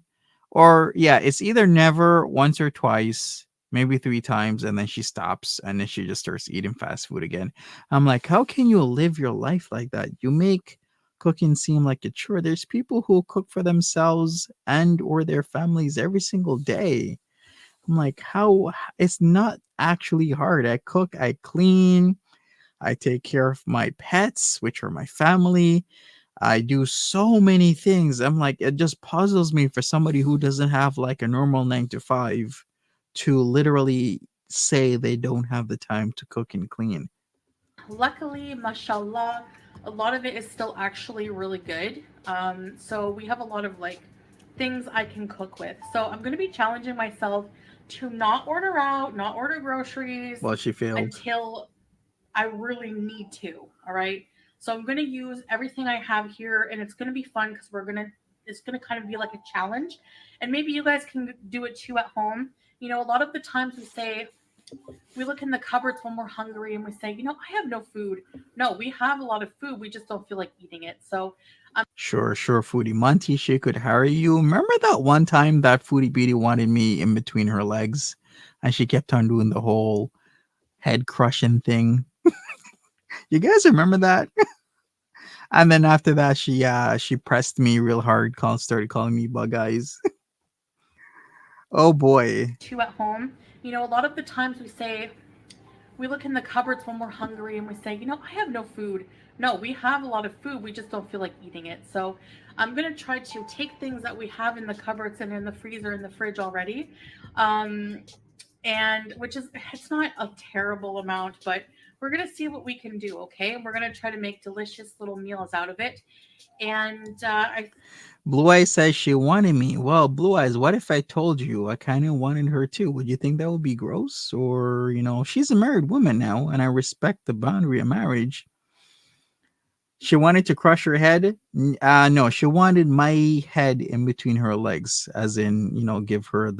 Or yeah, it's either never, once or twice, maybe 3 times, and then she stops and then she just starts eating fast food again. I'm like, how can you live your life like that? You make cooking seem like a chore. There's people who cook for themselves and or their families every single day. I'm like, how? It's not actually hard. I cook, I clean, I take care of my pets, which are my family. I do so many things. I'm like, it just puzzles me for somebody who doesn't have like a normal 9 to 5 to literally say they don't have the time to cook and clean. Luckily, mashallah, a lot of it is still actually really good. So we have a lot of like things I can cook with. So I'm going to be challenging myself to not order out, not order groceries Well, she failed. until I really need to. All right. So I'm going to use everything I have here, and it's going to be fun because it's going to kind of be like a challenge. And maybe you guys can do it too at home. A lot of the times we look in the cupboards when we're hungry and we say, I have no food. No, we have a lot of food. We just don't feel like eating it. So Sure, Foodie. Monty, she could hire you. Remember that one time that Foodie Beauty wanted me in between her legs and she kept on doing the whole head crushing thing? You guys remember that? And then after that, she pressed me real hard, started calling me bug eyes. Oh boy. too at home. A lot of the times we look in the cupboards when we're hungry and we say, I have no food. No, we have a lot of food. We just don't feel like eating it. So I'm going to try to take things that we have in the cupboards and in the freezer and the fridge already. And it's not a terrible amount, but we're going to see what we can do. Okay. And we're going to try to make delicious little meals out of it. And Blue Eyes says she wanted me. Well, Blue Eyes, what if I told you I kind of wanted her too? Would you think that would be gross? Or, she's a married woman now, and I respect the boundary of marriage. She wanted to crush her head. No, she wanted my head in between her legs, as in, give her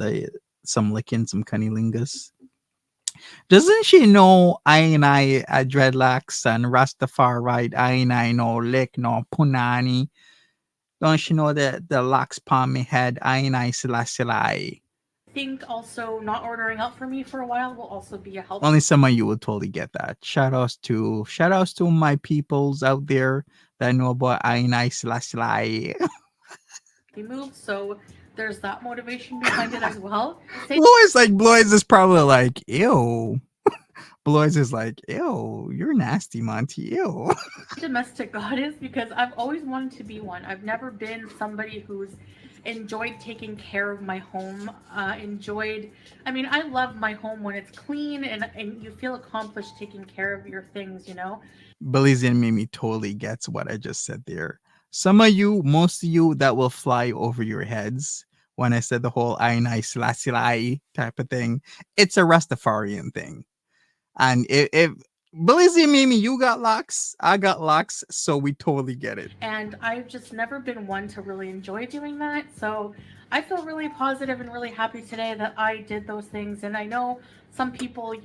some licking, some cunnilingus. Doesn't she know I dreadlocks and Rastafari, I no lick, no punani? Don't she know that the locks upon me head, I Selassie? think also not ordering out for me for a while will also be a help. Only some of you will totally get that. Shout outs to my peoples out there that know about I Selassie. Move, so there's that motivation behind it as well. Blue Eyes is probably like, ew. Blois is like, ew, you're nasty, Monty. Ew. Domestic goddess because I've always wanted to be one. I've never been somebody who's enjoyed taking care of my home. I mean, I love my home when it's clean and you feel accomplished taking care of your things, you know? Belizean Mimi totally gets what I just said there. Some of you, most of you, that will fly over your heads when I said the whole Ainai Slasilai type of thing. It's a Rastafarian thing. And if Belizean Mimi, you got locks, I got locks, so we totally get it. And I've just never been one to really enjoy doing that. So I feel really positive and really happy today that I did those things. And I know some people,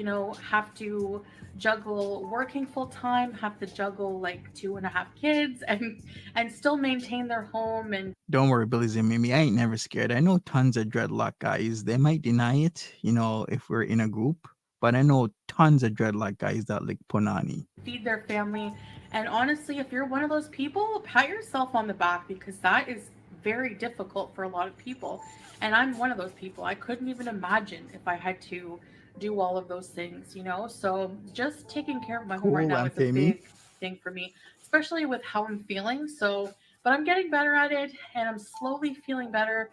have to juggle working full time, have to juggle like two and a half kids, and still maintain their home. And Don't worry, Belizean Mimi, I ain't never scared. I know tons of dreadlock guys. They might deny it, if we're in a group, but I know tons of dreadlock guys that lick punani. feed their family. And honestly, if you're one of those people, pat yourself on the back because that is very difficult for a lot of people. And I'm one of those people. I couldn't even imagine if I had to do all of those things. So just taking care of my home right Cool, now is a Anthony. big thing for me, especially with how I'm feeling. So, but I'm getting better at it and I'm slowly feeling better.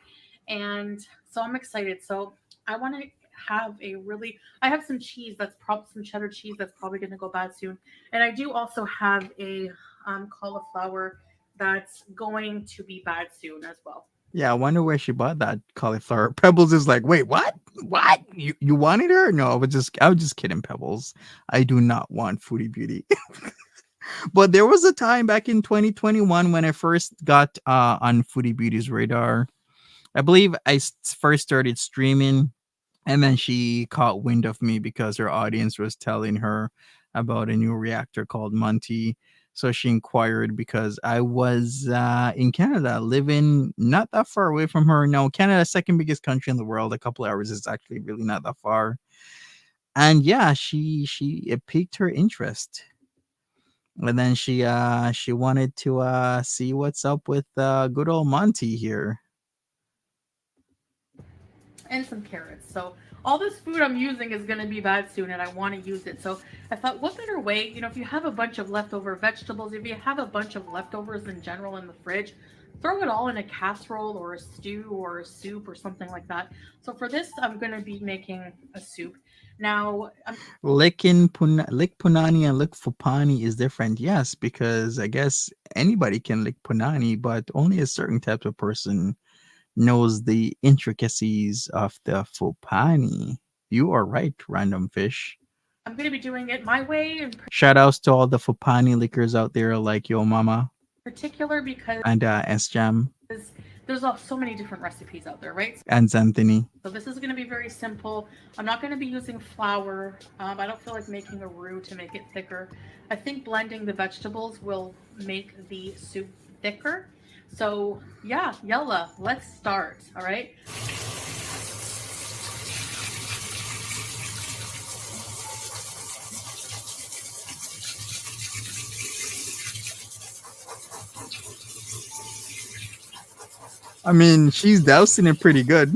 And so I'm excited. So I want to I have some cheese some cheddar cheese that's probably going to go bad soon. And I do also have a cauliflower that's going to be bad soon as well. Yeah, I wonder where she bought that cauliflower. Pebbles is like, wait, what? What? You wanted her? No, I was just kidding, Pebbles. I do not want Foodie Beauty. But there was a time back in 2021 when I first got on Foodie Beauty's radar. I believe first started streaming, and then she caught wind of me because her audience was telling her about a new reactor called Monty. So she inquired because I was in Canada, living not that far away from her. No, Canada's second biggest country in the world. A couple hours is actually really not that far. And yeah, she it piqued her interest. And then she wanted to see what's up with good old Monty here. And some carrots. So all this food I'm using is going to be bad soon and I want to use it. So I thought, what better way, if you have a bunch of leftover vegetables, if you have a bunch of leftovers in general in the fridge, throw it all in a casserole or a stew or a soup or something like that. So for this, I'm going to be making a soup. Now, Lick punani and lick fupani is different, yes, because I guess anybody can lick punani, but only a certain type of person knows the intricacies of the fupani. You are right, random fish. I'm going to be doing it my way in Shout outs to all the fupani lickers out there like Yo Mama particular because and S Jam there's so many different recipes out there, right? and Anthony. So this is going to be very simple. I'm not going to be using flour. I don't feel like making a roux to make it thicker. I think blending the vegetables will make the soup thicker. So yeah, yalla, let's start. All right. I mean, she's dousing it pretty good.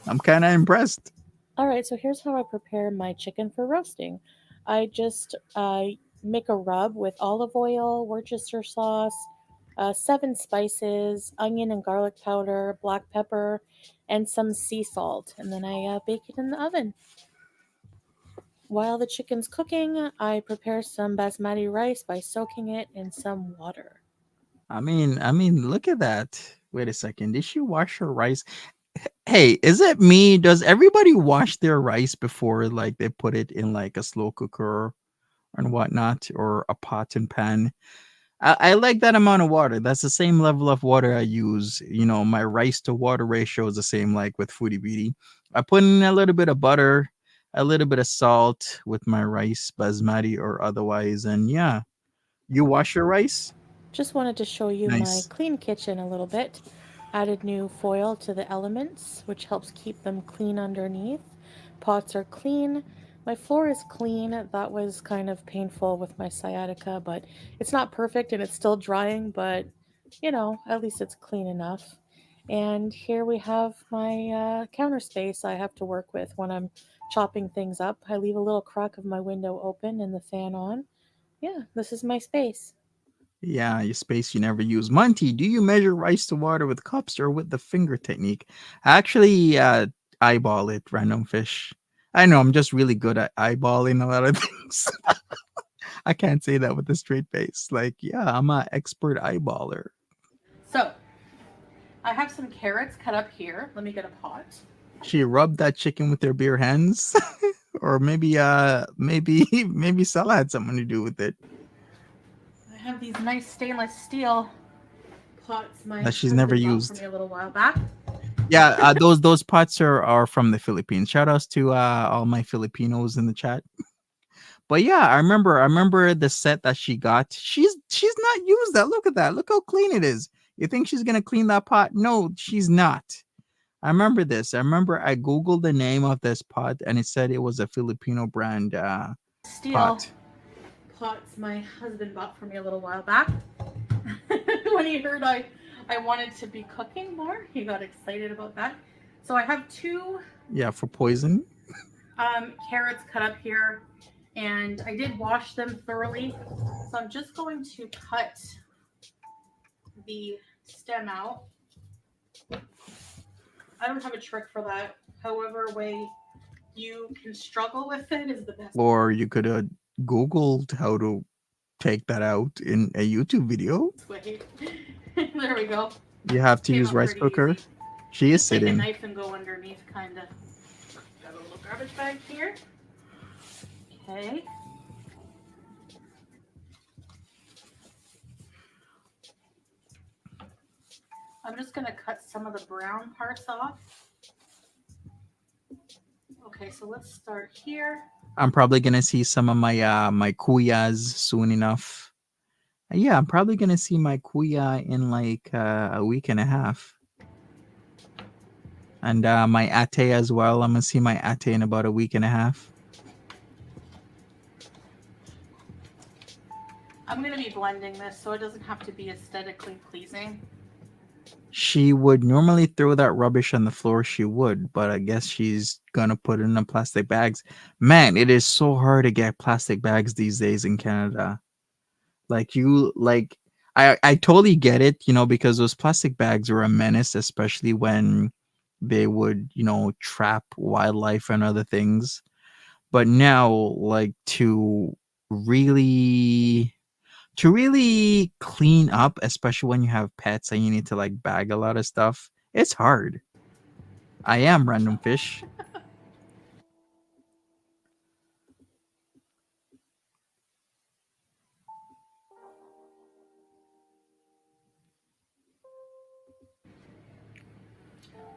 I'm kind of impressed. All right, so here's how I prepare my chicken for roasting. I just make a rub with olive oil, Worcester sauce, 7 spices, onion and garlic powder, black pepper, and some sea salt. And then I bake it in the oven. While the chicken's cooking, I prepare some basmati rice by soaking it in some water. I mean, look at that. Wait a second. Did she wash her rice? Hey, is it me? Does everybody wash their rice before like they put it in like a slow cooker and whatnot or a pot and pan? I like that amount of water. That's the same level of water I use. My rice to water ratio is the same like with Foodie Beauty. I put in a little bit of butter, a little bit of salt with my rice, basmati or otherwise, and yeah, you wash your rice. Just wanted to show you my Nice. clean kitchen a little bit. Added new foil to the elements, which helps keep them clean underneath. Pots are clean. My floor is clean. That was kind of painful with my sciatica, but it's not perfect and it's still drying, but at least it's clean enough. And here we have my counter space I have to work with when I'm chopping things up. I leave a little crack of my window open and the fan on. Yeah, this is my space. Yeah, your space you never use. Monty, do you measure rice to water with cups or with the finger technique? I actually eyeball it, random fish. I know I'm just really good at eyeballing a lot of things. I can't say that with a straight face. Like, yeah, I'm an expert eyeballer. So I have some carrots cut up here. Let me get a pot. She rubbed that chicken with her bare hands. Or maybe Stella had something to do with it. I have these nice stainless steel pots my That she's never husband bought used. for me a little while back. Yeah, those pots are from the Philippines. Shout outs to all my Filipinos in the chat. But yeah, I remember the set that she got. She's not used that. Look at that. Look how clean it is. You think she's gonna clean that pot? No, she's not. I remember this. I remember I googled the name of this pot and it said it was a Filipino brand Steel pot. pots my husband bought for me a little while back. When he heard I wanted to be cooking more, he got excited about that. So I have two Yeah, for poison. carrots cut up here, and I did wash them thoroughly. So I'm just going to cut the stem out. I don't have a trick for that. However way you can struggle with it is the best. Or you could have googled how to take that out in a YouTube video. Way. There we go. You have to Came use out rice pretty cooker. easy. She is Just take a sitting. knife and go underneath, kind of. Got a little garbage bag here. Okay. I'm just gonna cut some of the brown parts off. Okay, so let's start here. I'm probably gonna see some of my my kuyas soon enough. Yeah, I'm probably gonna see my kuya in like a week and a half. And my ate as well. I'm gonna see my ate in about a week and a half. I'm gonna be blending this so it doesn't have to be aesthetically pleasing. She would normally throw that rubbish on the floor. She would, but I guess she's gonna put it in the plastic bags. Man, it is so hard to get plastic bags these days in Canada. I totally get it, because those plastic bags are a menace, especially when they would, trap wildlife and other things. But now, like to really clean up, especially when you have pets and you need to like bag a lot of stuff, it's hard. I am random fish.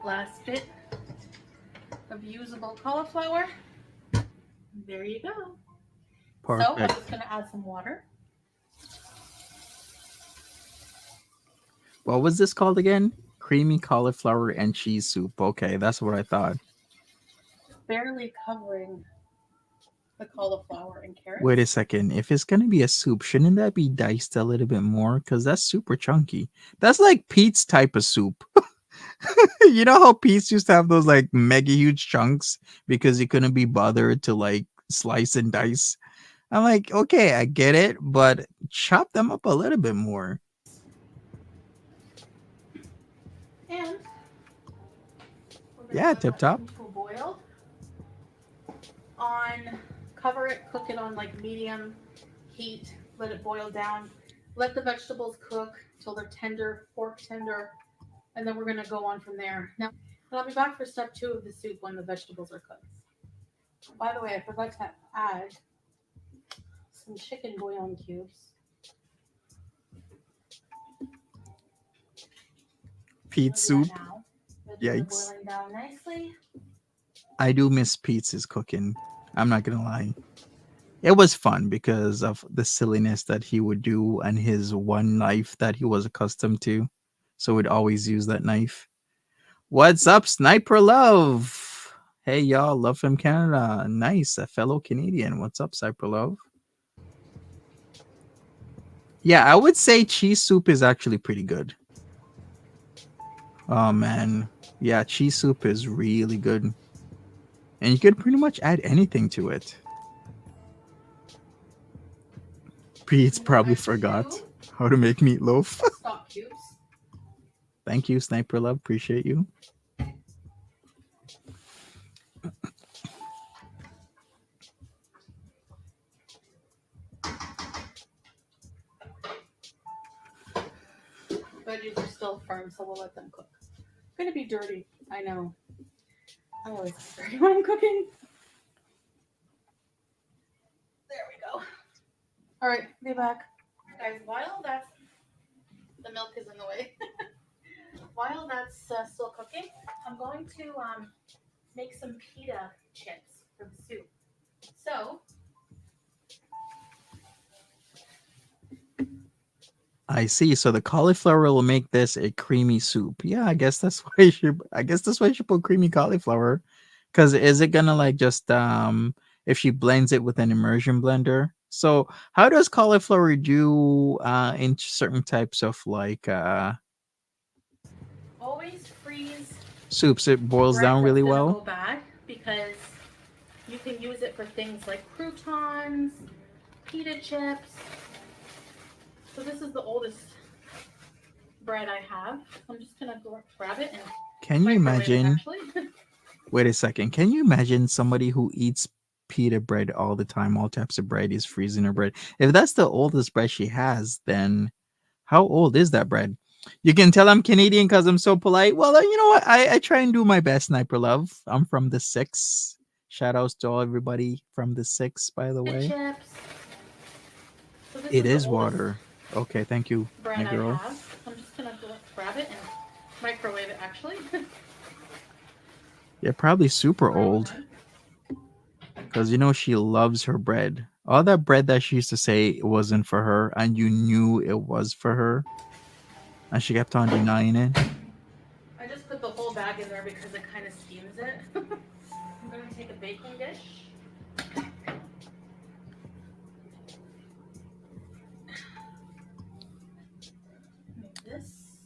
Last bit of usable cauliflower. There you go. So I'm Perfect. just gonna add some water. What was this called again? Creamy cauliflower and cheese soup. Okay, that's what I thought. Barely covering the cauliflower and carrots. Wait a second. If it's gonna be a soup, shouldn't that be diced a little bit more? Because that's super chunky. That's like Pete's type of soup. You know how Pete's used to have those like mega huge chunks because he couldn't be bothered to like slice and dice. I'm like, okay, I get it, but chop them up a little bit more. And Yeah, tip top. To boil. Cover it, cook it on like medium heat. Let it boil down. Let the vegetables cook till they're tender, fork tender, and then we're gonna go on from there. Now, I'll be back for step 2 of the soup when the vegetables are cooked. By the way, I forgot to add some chicken bouillon cubes. Pete's soup. Yikes. Boiling down nicely. I do miss Pete's cooking. I'm not gonna lie. It was fun because of the silliness that he would do and his one knife that he was accustomed to. So we'd always use that knife. What's up, Sniper Love? Hey, y'all. Love from Canada. Nice. A fellow Canadian. What's up, Sniper Love? Yeah, I would say cheese soup is actually pretty good. Oh man, yeah, cheese soup is really good, and you could pretty much add anything to it. Pete's I'm gonna probably add forgot 2 how to make meatloaf. stock cubes. Thank you, Sniper Love. Appreciate you. Veggies are still firm, so we'll let them cook. It's gonna be dirty. I know. I always get dirty when I'm cooking. There we go. All right, be back. Guys, while that's, the milk is in the way. While that's still cooking, I'm going to make some pita chips for the soup. So, I see. So the cauliflower will make this a creamy soup. Yeah, I guess that's why you should. I guess that's why you should put creamy cauliflower. Because is it gonna like just if she blends it with an immersion blender? So how does cauliflower do in certain types of like always freeze soups? It boils bread down that's really gonna well. go bad because you can use it for things like croutons, pita chips. So this is the oldest bread I have. I'm just gonna go grab it and Can you microwave it imagine? actually. Wait a second. Can you imagine somebody who eats pita bread all the time, all types of bread, is freezing her bread? If that's the oldest bread she has, then how old is that bread? You can tell I'm Canadian because I'm so polite. Well, you know what? I try and do my best, Sniper Love. I'm from the six. Shout outs to all everybody from the six, by the The way. chips. So this It is the is oldest water. Okay, thank you, bread my I girl. have. I'm just gonna go grab it and microwave it actually. You're probably super Go old ahead. because you know she loves her bread. All that bread that she used to say it wasn't for her, and you knew it was for her, and she kept on denying it. I just put the whole bag in there because it kind of steams it. I'm gonna take a baking dish. Make this.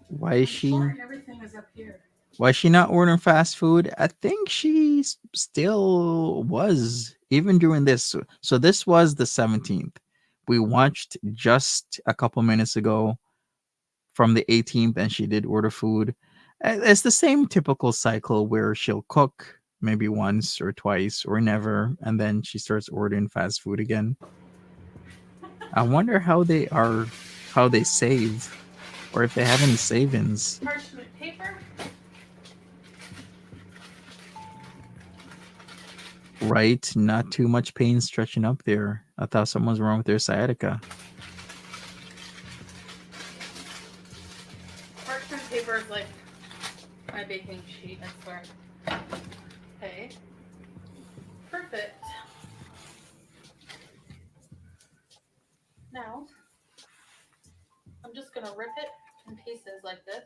Why is I'm she? short and everything is up here. Why is she not ordering fast food? I think she still was even during this. So this was the 17th. We watched just a couple minutes ago from the 18th, and she did order food. It's the same typical cycle where she'll cook maybe once or twice or never, and then she starts ordering fast food again. I wonder how they save, or if they have any savings. Parchment paper. Right, not too much pain stretching up there. I thought something was wrong with their sciatica. Parchment paper is like my baking sheet, I swear. Okay. Perfect. Now, I'm just gonna rip it in pieces like this.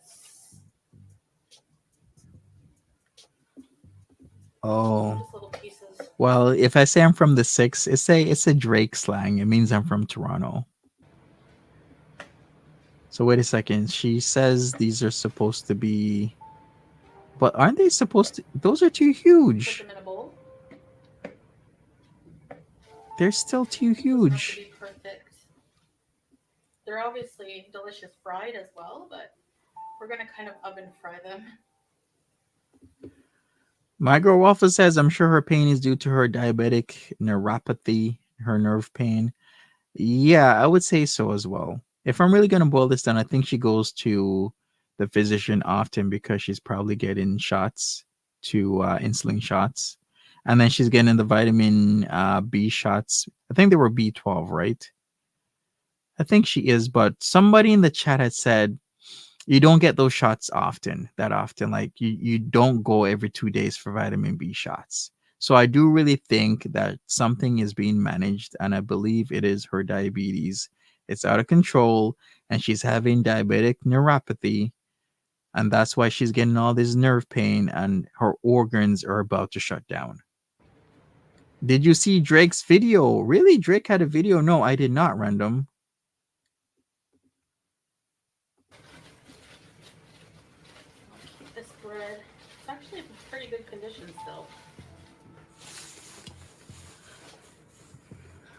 Oh, Just little pieces. well, if I say I'm from the six, it's a Drake slang. It means I'm from Toronto. So wait a second. She says these are supposed to be, but aren't they supposed to? Those are too Put huge. them in a bowl. They're still too This has to huge. be perfect. They're obviously delicious fried as well, but we're gonna kind of oven fry them. My girl Waffle says I'm sure her pain is due to her diabetic neuropathy, her nerve pain. Yeah, I would say so as well. If I'm really gonna boil this down, I think she goes to the physician often because she's probably getting shots to insulin shots, and then she's getting the vitamin B shots. I think they were B12, right? I think she is, but somebody in the chat had said you don't get those shots that often. Like you don't go every 2 days for vitamin B shots. So I do really think that something is being managed, and I believe it is her diabetes. It's out of control, and she's having diabetic neuropathy, and that's why she's getting all this nerve pain, and her organs are about to shut down. Did you see Drake's video? Really? Drake had a video? No, I did not, Random. bread. It's actually in pretty good condition still.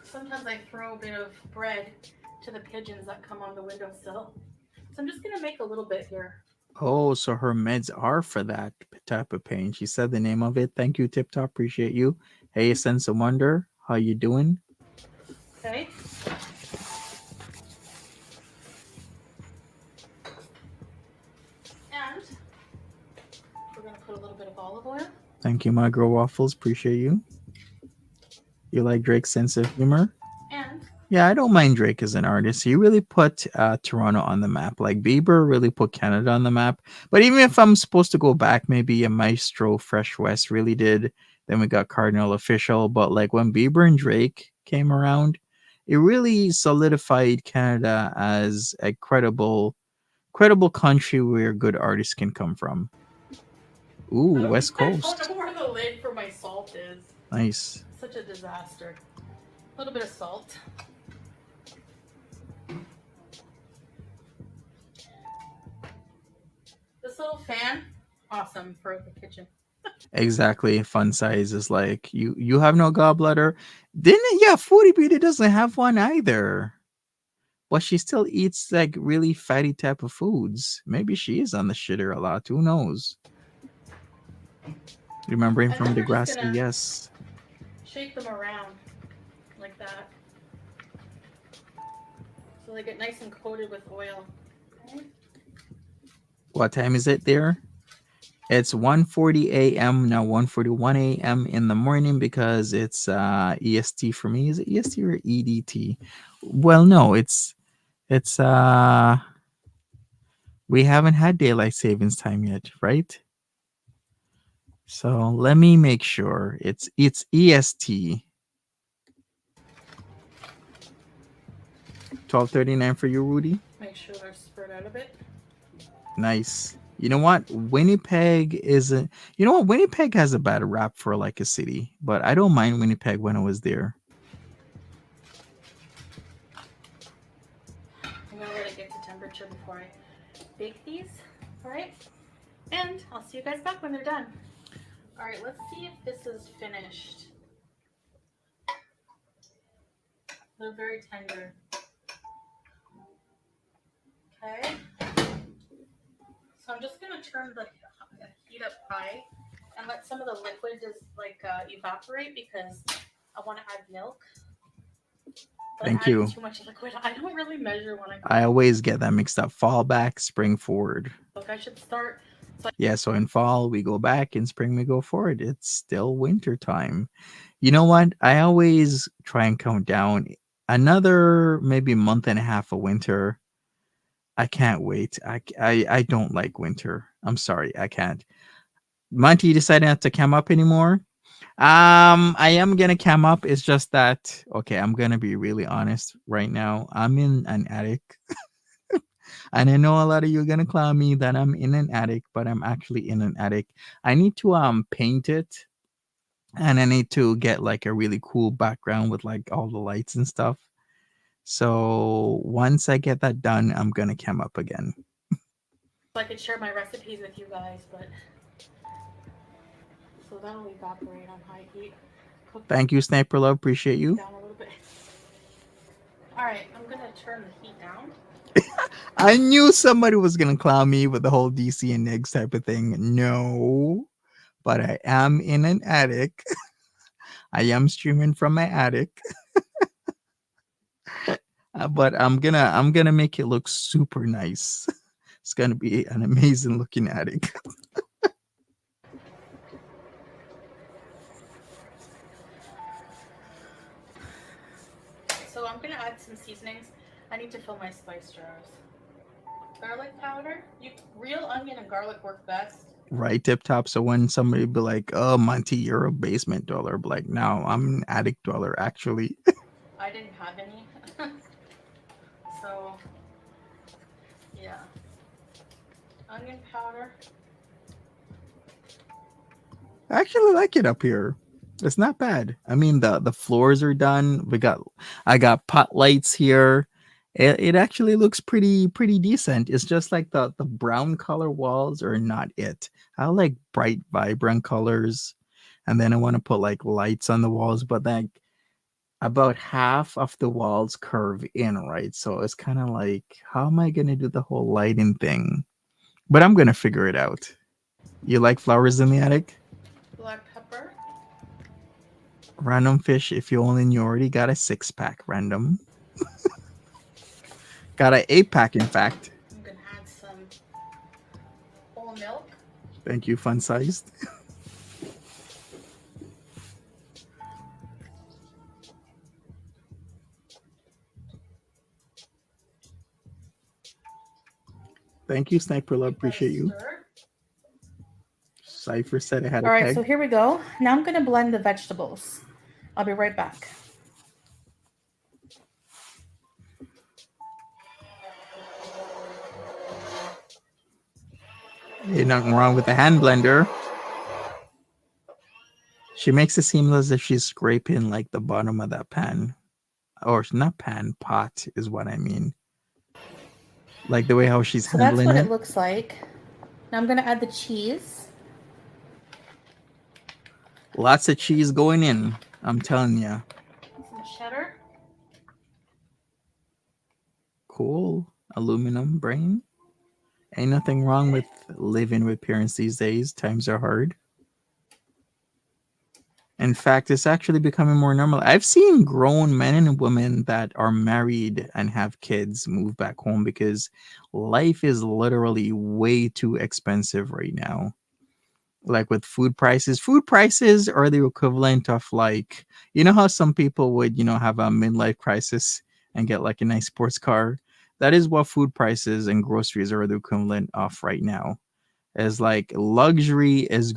Sometimes I throw a bit of bread to the pigeons that come on the windowsill. So I'm just gonna make a little bit here. Oh, so her meds are for that type of pain. She said the name of it. Thank you, Tip Top. Appreciate you. Hey, Sense of Wonder. How you doing? Okay. And we're gonna put a little bit of olive oil. Thank you, my girl Waffles. Appreciate you. You like Drake's sense of humor? And Yeah, I don't mind Drake as an artist. He really put Toronto on the map. Like Bieber really put Canada on the map. But even if I'm supposed to go back, maybe a Maestro Fresh West really did. Then we got Cardinal Official. But like when Bieber and Drake came around, it really solidified Canada as a credible country where good artists can come from. Ooh, West Coast. I don't know where the lid for my salt is. Nice. Such a disaster. A little bit of salt. This little fan, awesome for the kitchen. Exactly. Fun size is like you have no gallbladder. Didn't it? Yeah, Foodie Beauty doesn't have one either. But she still eats like really fatty type of foods. Maybe she is on the shitter a lot. Who knows? Remembering And from then we're just Degrassi, gonna yes. shake them around like that. So they get nice and coated with oil. Okay. What time is it there? It's 1:40 a.m. now, 1:41 a.m. in the morning because it's EST for me. Is it EST or EDT? Well, no, it's we haven't had daylight savings time yet, right? So let me make sure it's EST. 12:39 for you, Rudy. Make sure they're spread out a bit. Nice. You know what? Winnipeg isn't. You know what? Winnipeg has a bad rap for like a city, but I don't mind Winnipeg when I was there. I'm gonna let it get to temperature before I bake these. All right, and I'll see you guys back when they're done. All right, let's see if this is finished. They're very tender. Okay. So I'm just gonna turn the heat up high and let some of the liquid just like evaporate because I want to add milk. But Thank adding you. Too much liquid. I don't really measure when I always get that mixed up. Fall back, spring forward. Look, I should start. Yeah, so in fall we go back, in spring we go forward. It's still winter time. You know what? I always try and count down another maybe month and a half of winter. I can't wait. I don't like winter. I'm sorry, I can't. Monty, you decided not to cam up anymore? I am gonna cam up. It's just that okay, I'm gonna be really honest right now. I'm in an attic. And I know a lot of you are gonna clown me that I'm in an attic, but I'm actually in an attic. I need to paint it, and I need to get like a really cool background with like all the lights and stuff. So once I get that done, I'm gonna cam up again. So I could share my recipes with you guys, but so that'll evaporate on high heat. Cook Thank you, Sniper Love. Appreciate you. down a little bit. All right, I'm gonna turn the heat down. I knew somebody was gonna clown me with the whole DC and eggs type of thing. No, but I am in an attic. I am streaming from my attic. But I'm gonna make it look super nice. It's gonna be an amazing looking attic. So I'm gonna add some seasonings. I need to fill my spice jars. Garlic powder. Real onion and garlic work best. Right, Tip Top. So when somebody be like, "Oh, Monty, you're a basement dweller," I'll be like, "No, I'm an attic dweller, actually." I didn't have any. So yeah. Onion powder. I actually like it up here. It's not bad. I mean, the floors are done. I got pot lights here. It actually looks pretty decent. It's just like the brown color walls are not it. I like bright, vibrant colors, and then I want to put like lights on the walls, but like about half of the walls curve in, right? So it's kind of like, how am I gonna do the whole lighting thing? But I'm gonna figure it out. You like flowers in the attic? Black pepper. Random fish, if you only knew, already got a 6 pack. Random. Got a 8 pack, in fact. I'm gonna add some whole milk. Thank you, fun sized. Thank you, Sniper Love. Give that a Appreciate you. stir. Cypher said I had All a right, peg. so here we go. Now I'm gonna blend the vegetables. I'll be right back. Ain't nothing wrong with the hand blender. She makes it seem as if she's scraping like the bottom of that pan. Or not pan, pot is what I mean. Like the way how she's So that's handling what it. it looks like. Now I'm gonna add the cheese. Lots of cheese going in. I'm telling you. Some cheddar. Cool. Aluminum brain. Ain't nothing wrong with living with parents these days. Times are hard. In fact, it's actually becoming more normal. I've seen grown men and women that are married and have kids move back home because life is literally way too expensive right now. Like with food prices are the equivalent of like, you know how some people would, have a midlife crisis and get like a nice sports car? That is what food prices and groceries are the equivalent of right now. As like luxury is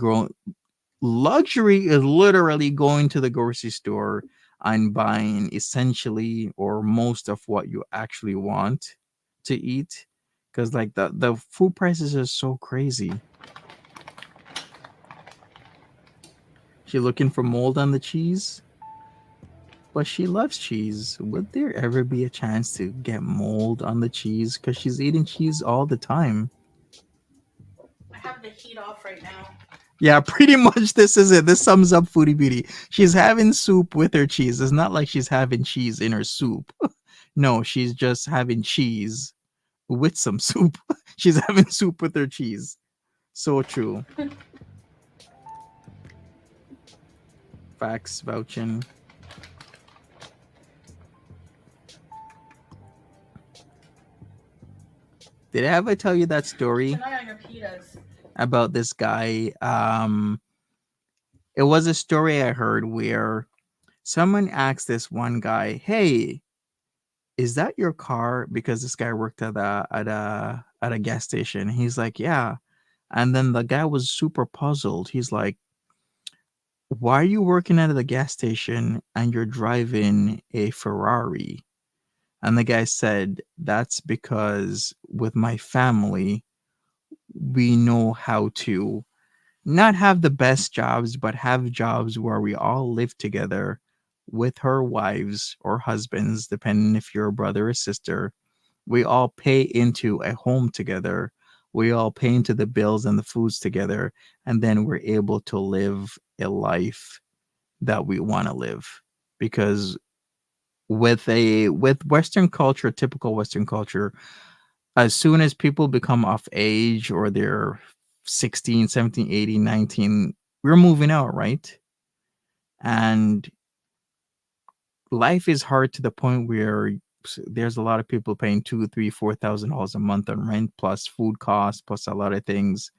literally going to the grocery store and buying essentially or most of what you actually want to eat, because like the food prices are so crazy. She looking for mold on the cheese, but she loves cheese. Would there ever be a chance to get mold on the cheese? Because she's eating cheese all the time. I have the heat off right now. Yeah, pretty much this is it. This sums up Foodie Beauty. She's having soup with her cheese. It's not like she's having cheese in her soup. No, she's just having cheese with some soup. She's having soup with her cheese. So true. Facts vouching. Did I ever tell you that story Keep an eye on your pitas. about this guy? It was a story I heard where someone asked this one guy, "Hey, is that your car?" Because this guy worked at a gas station. He's like, "Yeah." And then the guy was super puzzled. He's like, "Why are you working at the gas station and you're driving a Ferrari?" And the guy said, "That's because with my family, we know how to not have the best jobs, but have jobs where we all live together with her wives or husbands, depending if you're a brother or sister. We all pay into a home together. We all pay into the bills and the foods together. And then we're able to live a life that we want to live." Because with Western culture, typical Western culture, as soon as people become of age or they're 16, 17, 18, 19, we're moving out, right? And life is hard to the point where there's a lot of people paying $2, $3, $4,000 a month on rent, plus food costs, plus a lot of things.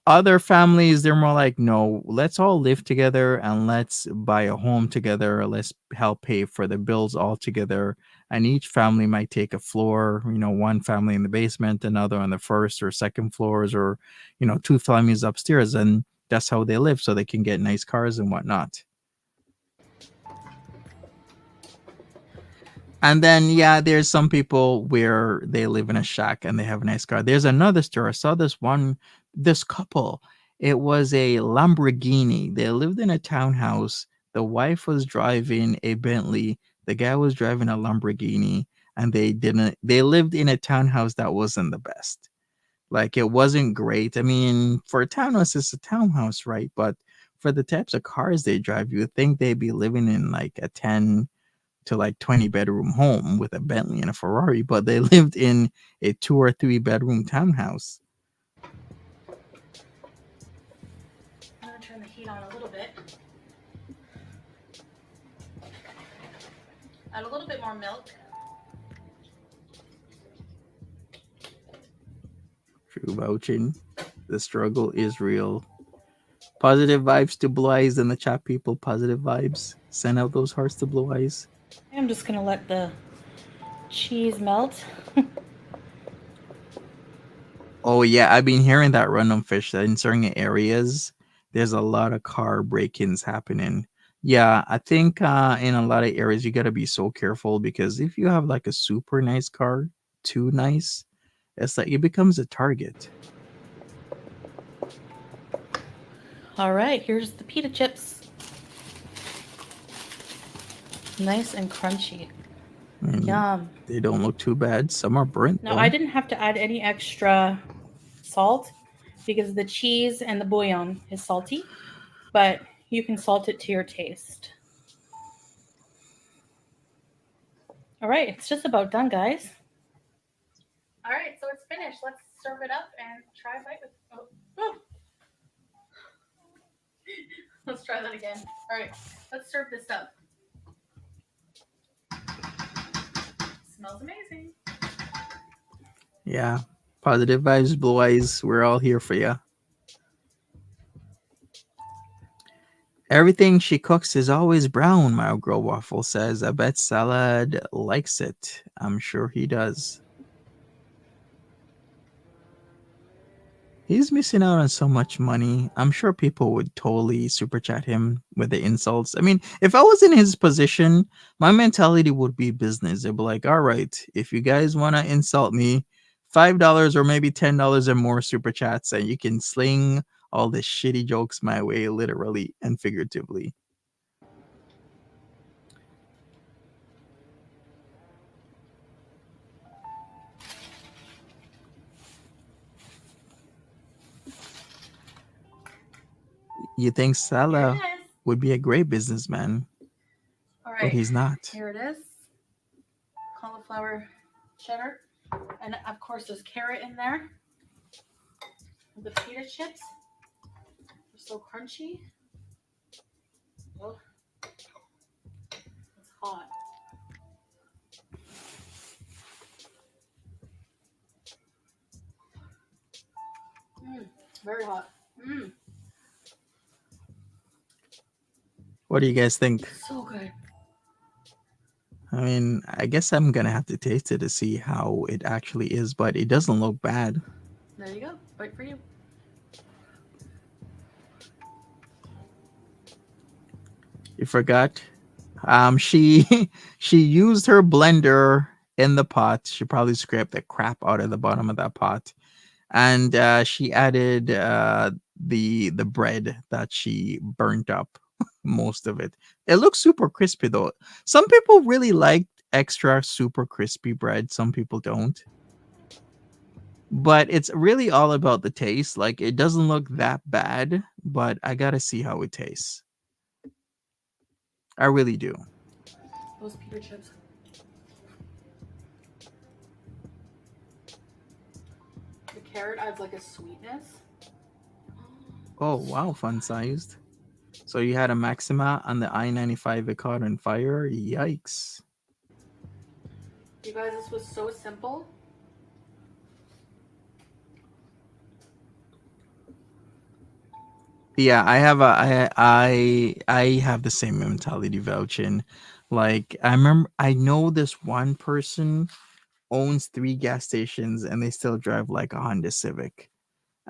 Other families, they're more like, no, let's all live together and let's buy a home together. Let's help pay for the bills all together. And each family might take a floor, one family in the basement, another on the first or second floors, or, two families upstairs. And that's how they live so they can get nice cars and whatnot. And then, yeah, there's some people where they live in a shack and they have a nice car. There's another story. I saw this couple. It was a Lamborghini. They lived in a townhouse. The wife was driving a Bentley. The guy was driving a Lamborghini. and they lived in a townhouse that wasn't the best. Like it wasn't great. I mean, for a townhouse, it's a townhouse, right? But for the types of cars they drive, you would think they'd be living in like a 10 to like 20 bedroom home with a Bentley and a Ferrari, but they lived in a 2 or 3 bedroom townhouse. I'm gonna turn the heat on a little bit. Add a little bit more milk. True vouching. The struggle is real. Positive vibes to Blue Eyes and the chat people. Positive vibes. Send out those hearts to Blue Eyes. I'm just gonna let the cheese melt. Oh yeah, I've been hearing that random fish that in certain areas there's a lot of car break-ins happening. Yeah, I think in a lot of areas you gotta be so careful because if you have like a super nice car, too nice, it's like it becomes a target. All right, here's the pita chips. Nice and crunchy. Yum. They don't look too bad. Some are burnt. Now, I didn't have to add any extra salt because the cheese and the bouillon is salty, but you can salt it to your taste. All right, it's just about done, guys. All right, so it's finished. Let's serve it up and try a bite with. Oh. Let's try that again. All right, let's serve this up. Smells amazing. Yeah. Positive vibes, Blue Eyes. We're all here for you. Everything she cooks is always brown, my girl Waffle says. I bet Salad likes it. I'm sure he does. He's missing out on so much money. I'm sure people would totally super chat him with the insults. I mean, if I was in his position, my mentality would be business. They'd be like, all right, if you guys want to insult me, $5 or maybe $10 or more super chats, and you can sling all the shitty jokes my way, literally and figuratively. You think Salah would be a great businessman, All right, but he's not. Here it is. Cauliflower cheddar. And of course, there's carrot in there. The pita chips. They're so crunchy. Oh, it's hot. Very hot. What do you guys think? So good. I mean, I guess I'm gonna have to taste it to see how it actually is, but it doesn't look bad. There you go. Right for you. You forgot. She she used her blender in the pot. She probably scraped the crap out of the bottom of that pot, and she added the bread that she burnt up. Most of it. It looks super crispy though. Some people really like extra super crispy bread. Some people don't. But it's really all about the taste. Like it doesn't look that bad, but I gotta see how it tastes. I really do. Those pita chips. The carrot adds like a sweetness. Oh wow, fun sized. So you had a Maxima on the I-95 it caught on fire. Yikes. You guys, this was so simple. Yeah, I have the same mentality vouching. Like I know this one person owns 3 gas stations and they still drive like a Honda Civic.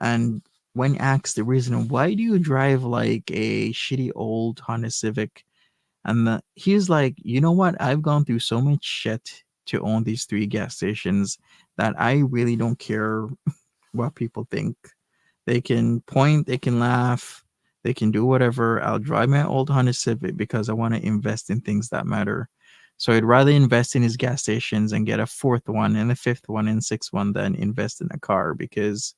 And when asked the reason why do you drive like a shitty old Honda Civic, and he's like, you know what? I've gone through so much shit to own these 3 gas stations that I really don't care what people think. They can point, they can laugh, they can do whatever. I'll drive my old Honda Civic because I want to invest in things that matter. So I'd rather invest in his gas stations and get a fourth one and a fifth one and sixth one than invest in a car, because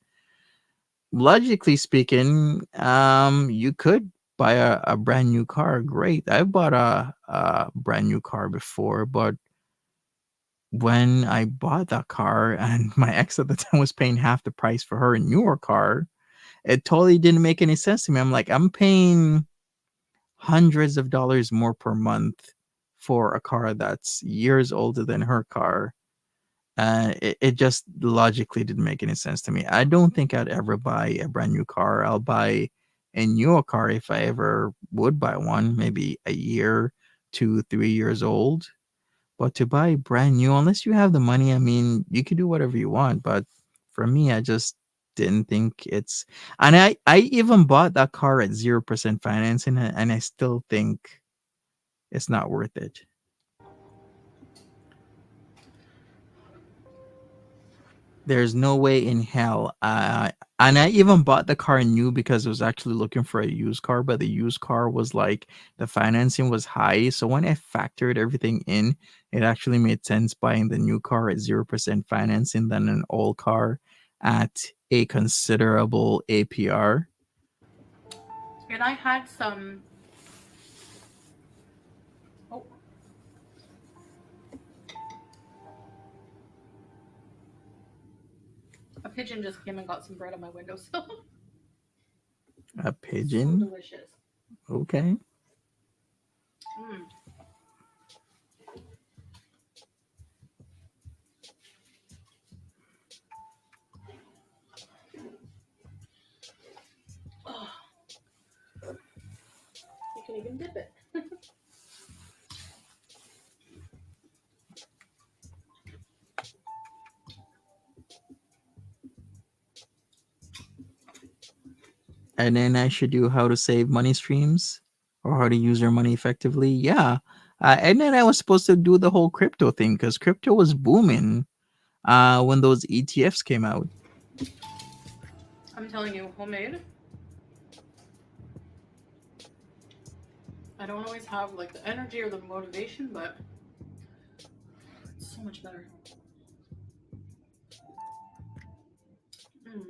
logically speaking, you could buy a brand new car. Great. I bought a brand new car before, but when I bought that car and my ex at the time was paying half the price for her newer car, it totally didn't make any sense to me. I'm like, I'm paying hundreds of dollars more per month for a car that's years older than her car. It just logically didn't make any sense to me. I don't think I'd ever buy a brand new car. I'll buy a newer car if I ever would buy one, maybe a year, 2, 3 years old. But to buy brand new, unless you have the money, I mean, you could do whatever you want. But for me, I just didn't think it's. And I even bought that car at 0% financing, and I still think it's not worth it. There's no way in hell. And I even bought the car new because I was actually looking for a used car, but the used car was like the financing was high. So when I factored everything in, it actually made sense buying the new car at 0% financing than an old car at a considerable APR. And I had some. Oh. A pigeon just came and got some bread on my windowsill. A pigeon? So delicious. Okay. Mm. Oh. You can even dip it. And then I should do how to save money streams or how to use your money effectively. Yeah. And then I was supposed to do the whole crypto thing because crypto was booming when those ETFs came out. I'm telling you, homemade. I don't always have like the energy or the motivation, but it's so much better. Mm.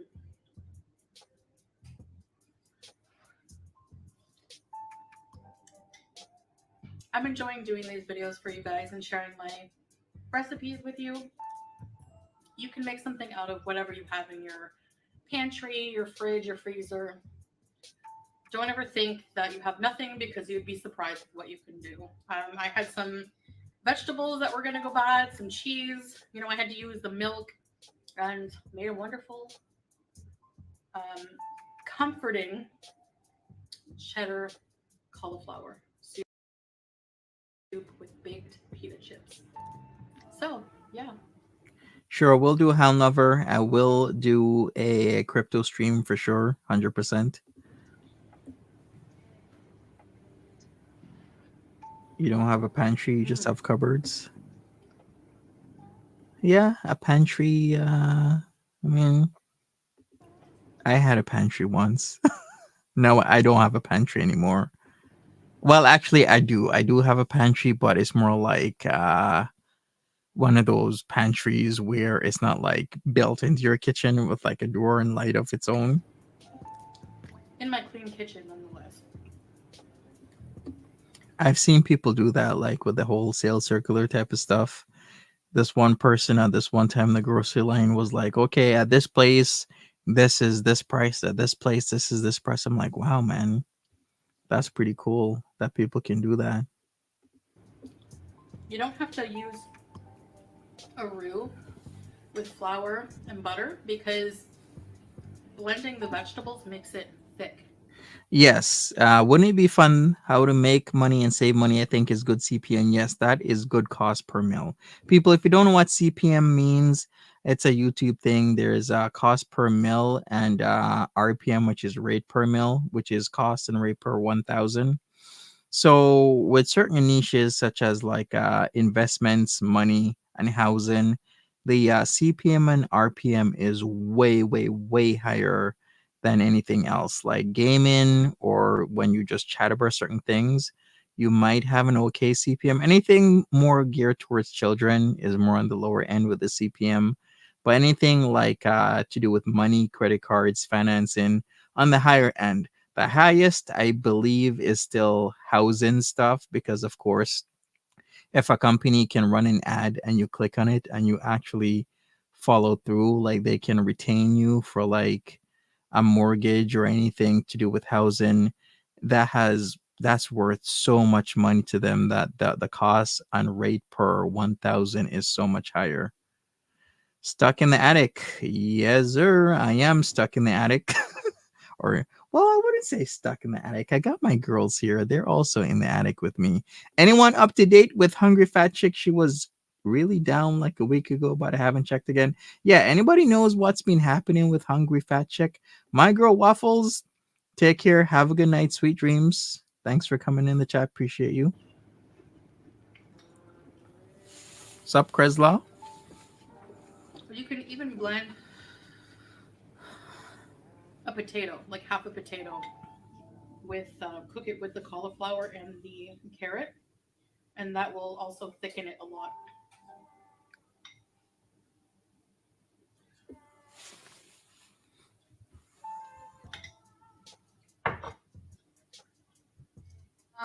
I'm enjoying doing these videos for you guys and sharing my recipes with you. You can make something out of whatever you have in your pantry, your fridge, your freezer. Don't ever think that you have nothing, because you'd be surprised with what you can do. I had some vegetables that were going to go bad, some cheese. You know, I had to use the milk and made a wonderful, comforting cheddar cauliflower soup with baked pita chips. So, yeah. Sure, we'll do Hellnover. I will do a crypto stream for sure, 100%. You don't have a pantry, you just have cupboards. Yeah, a pantry. I mean, I had a pantry once. No, I don't have a pantry anymore. Well, actually, I do. I do have a pantry, but it's more like one of those pantries where it's not like built into your kitchen with like a door and light of its own. In my clean kitchen, nonetheless. I've seen people do that, like with the wholesale circular type of stuff. This one person at this one time in the grocery line was like, okay, at this place, this is this price. At this place, this is this price. I'm like, wow, man, that's pretty cool that people can do that. You don't have to use a roux with flour and butter, because blending the vegetables makes it thick. Yes. Wouldn't it be fun how to make money and save money? I think is good CPM. Yes, that is good cost per mil. People, if you don't know what CPM means, it's a YouTube thing. There's cost per mil and RPM, which is rate per mil, which is cost and rate per 1,000. So with certain niches such as like investments, money, and housing, the CPM and RPM is way, way, way higher than anything else. Like gaming or when you just chat about certain things, you might have an okay CPM. Anything more geared towards children is more on the lower end with the CPM. But anything like to do with money, credit cards, financing on the higher end. The highest, I believe, is still housing stuff because, of course, if a company can run an ad and you click on it and you actually follow through, like they can retain you for like a mortgage or anything to do with housing, that's worth so much money to them that the cost and rate per 1,000 is so much higher. Stuck in the attic. Yes, sir. I am stuck in the attic. Or, well, I wouldn't say stuck in the attic. I got my girls here. They're also in the attic with me. Anyone up to date with Hungry Fat Chick? She was really down like a week ago, but I haven't checked again. Yeah, anybody knows what's been happening with Hungry Fat Chick? My girl Waffles, take care. Have a good night. Sweet dreams. Thanks for coming in the chat. Appreciate you. Sup, Kreslaw? You can even blend a potato, like half a potato, with cook it with the cauliflower and the carrot, and that will also thicken it a lot.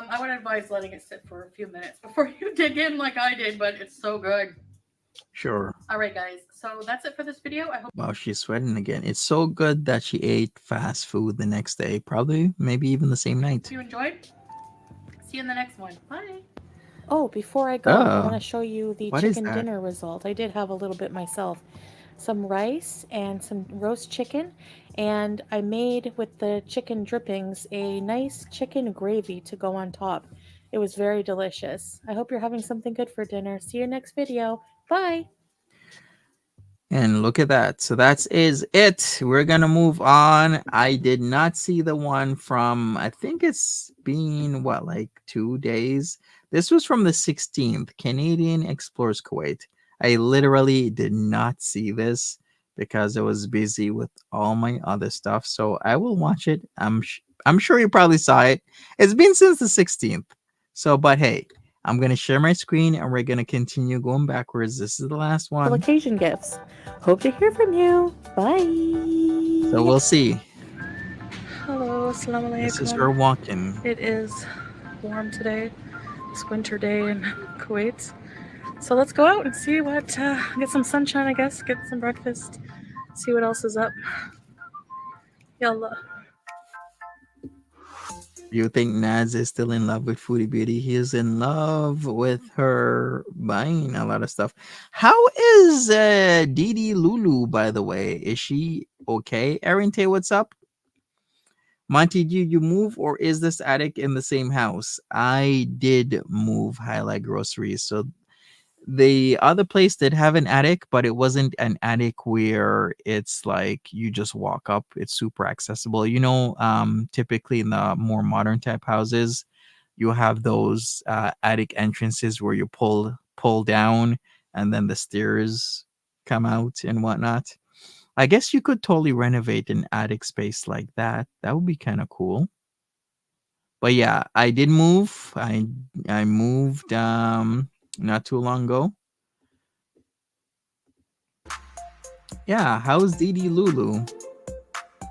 I would advise letting it sit for a few minutes before you dig in like I did, but it's so good. Sure. All right, guys. So that's it for this video. I hope. Wow, she's sweating again. It's so good that she ate fast food the next day. Probably, maybe even the same night. You enjoyed. See you in the next one. Bye. Oh, before I go, I want Oh, to show you the what is chicken that? dinner result. I did have a little bit myself. Some rice and some roast chicken, and I made with the chicken drippings a nice chicken gravy to go on top. It was very delicious. I hope you're having something good for dinner. See you next video. Bye! And look at that. So that is it. We're going to move on. I did not see the one from, I think it's been, what, like 2 days? This was from the 16th, Canadian Explorers Kuwait. I literally did not see this because I was busy with all my other stuff. So I will watch it. I'm sure you probably saw it. It's been since the 16th. So, but hey, I'm going to share my screen and we're going to continue going backwards. This is the last one. Occasion gifts. Hope to hear from you. Bye! So we'll see. Hello, assalamu This is alaikum. her walking. It is warm today, this winter day in Kuwait. So let's go out and see what, get some sunshine, I guess, get some breakfast, see what else is up. Yallah. You think Naz is still in love with Foodie Beauty? He is in love with her buying a lot of stuff. How is Didi Lulu, by the way? Is she okay? Arinte, what's up? Monty, did you move or is this attic in the same house? I did move Highlight Groceries. So the other place did have an attic, but it wasn't an attic where it's like you just walk up. It's super accessible. You know, typically in the more modern type houses, you have those attic entrances where you pull down and then the stairs come out and whatnot. I guess you could totally renovate an attic space like that. That would be kind of cool. But yeah, I did move. I moved not too long ago. Yeah, how's Didi Lulu?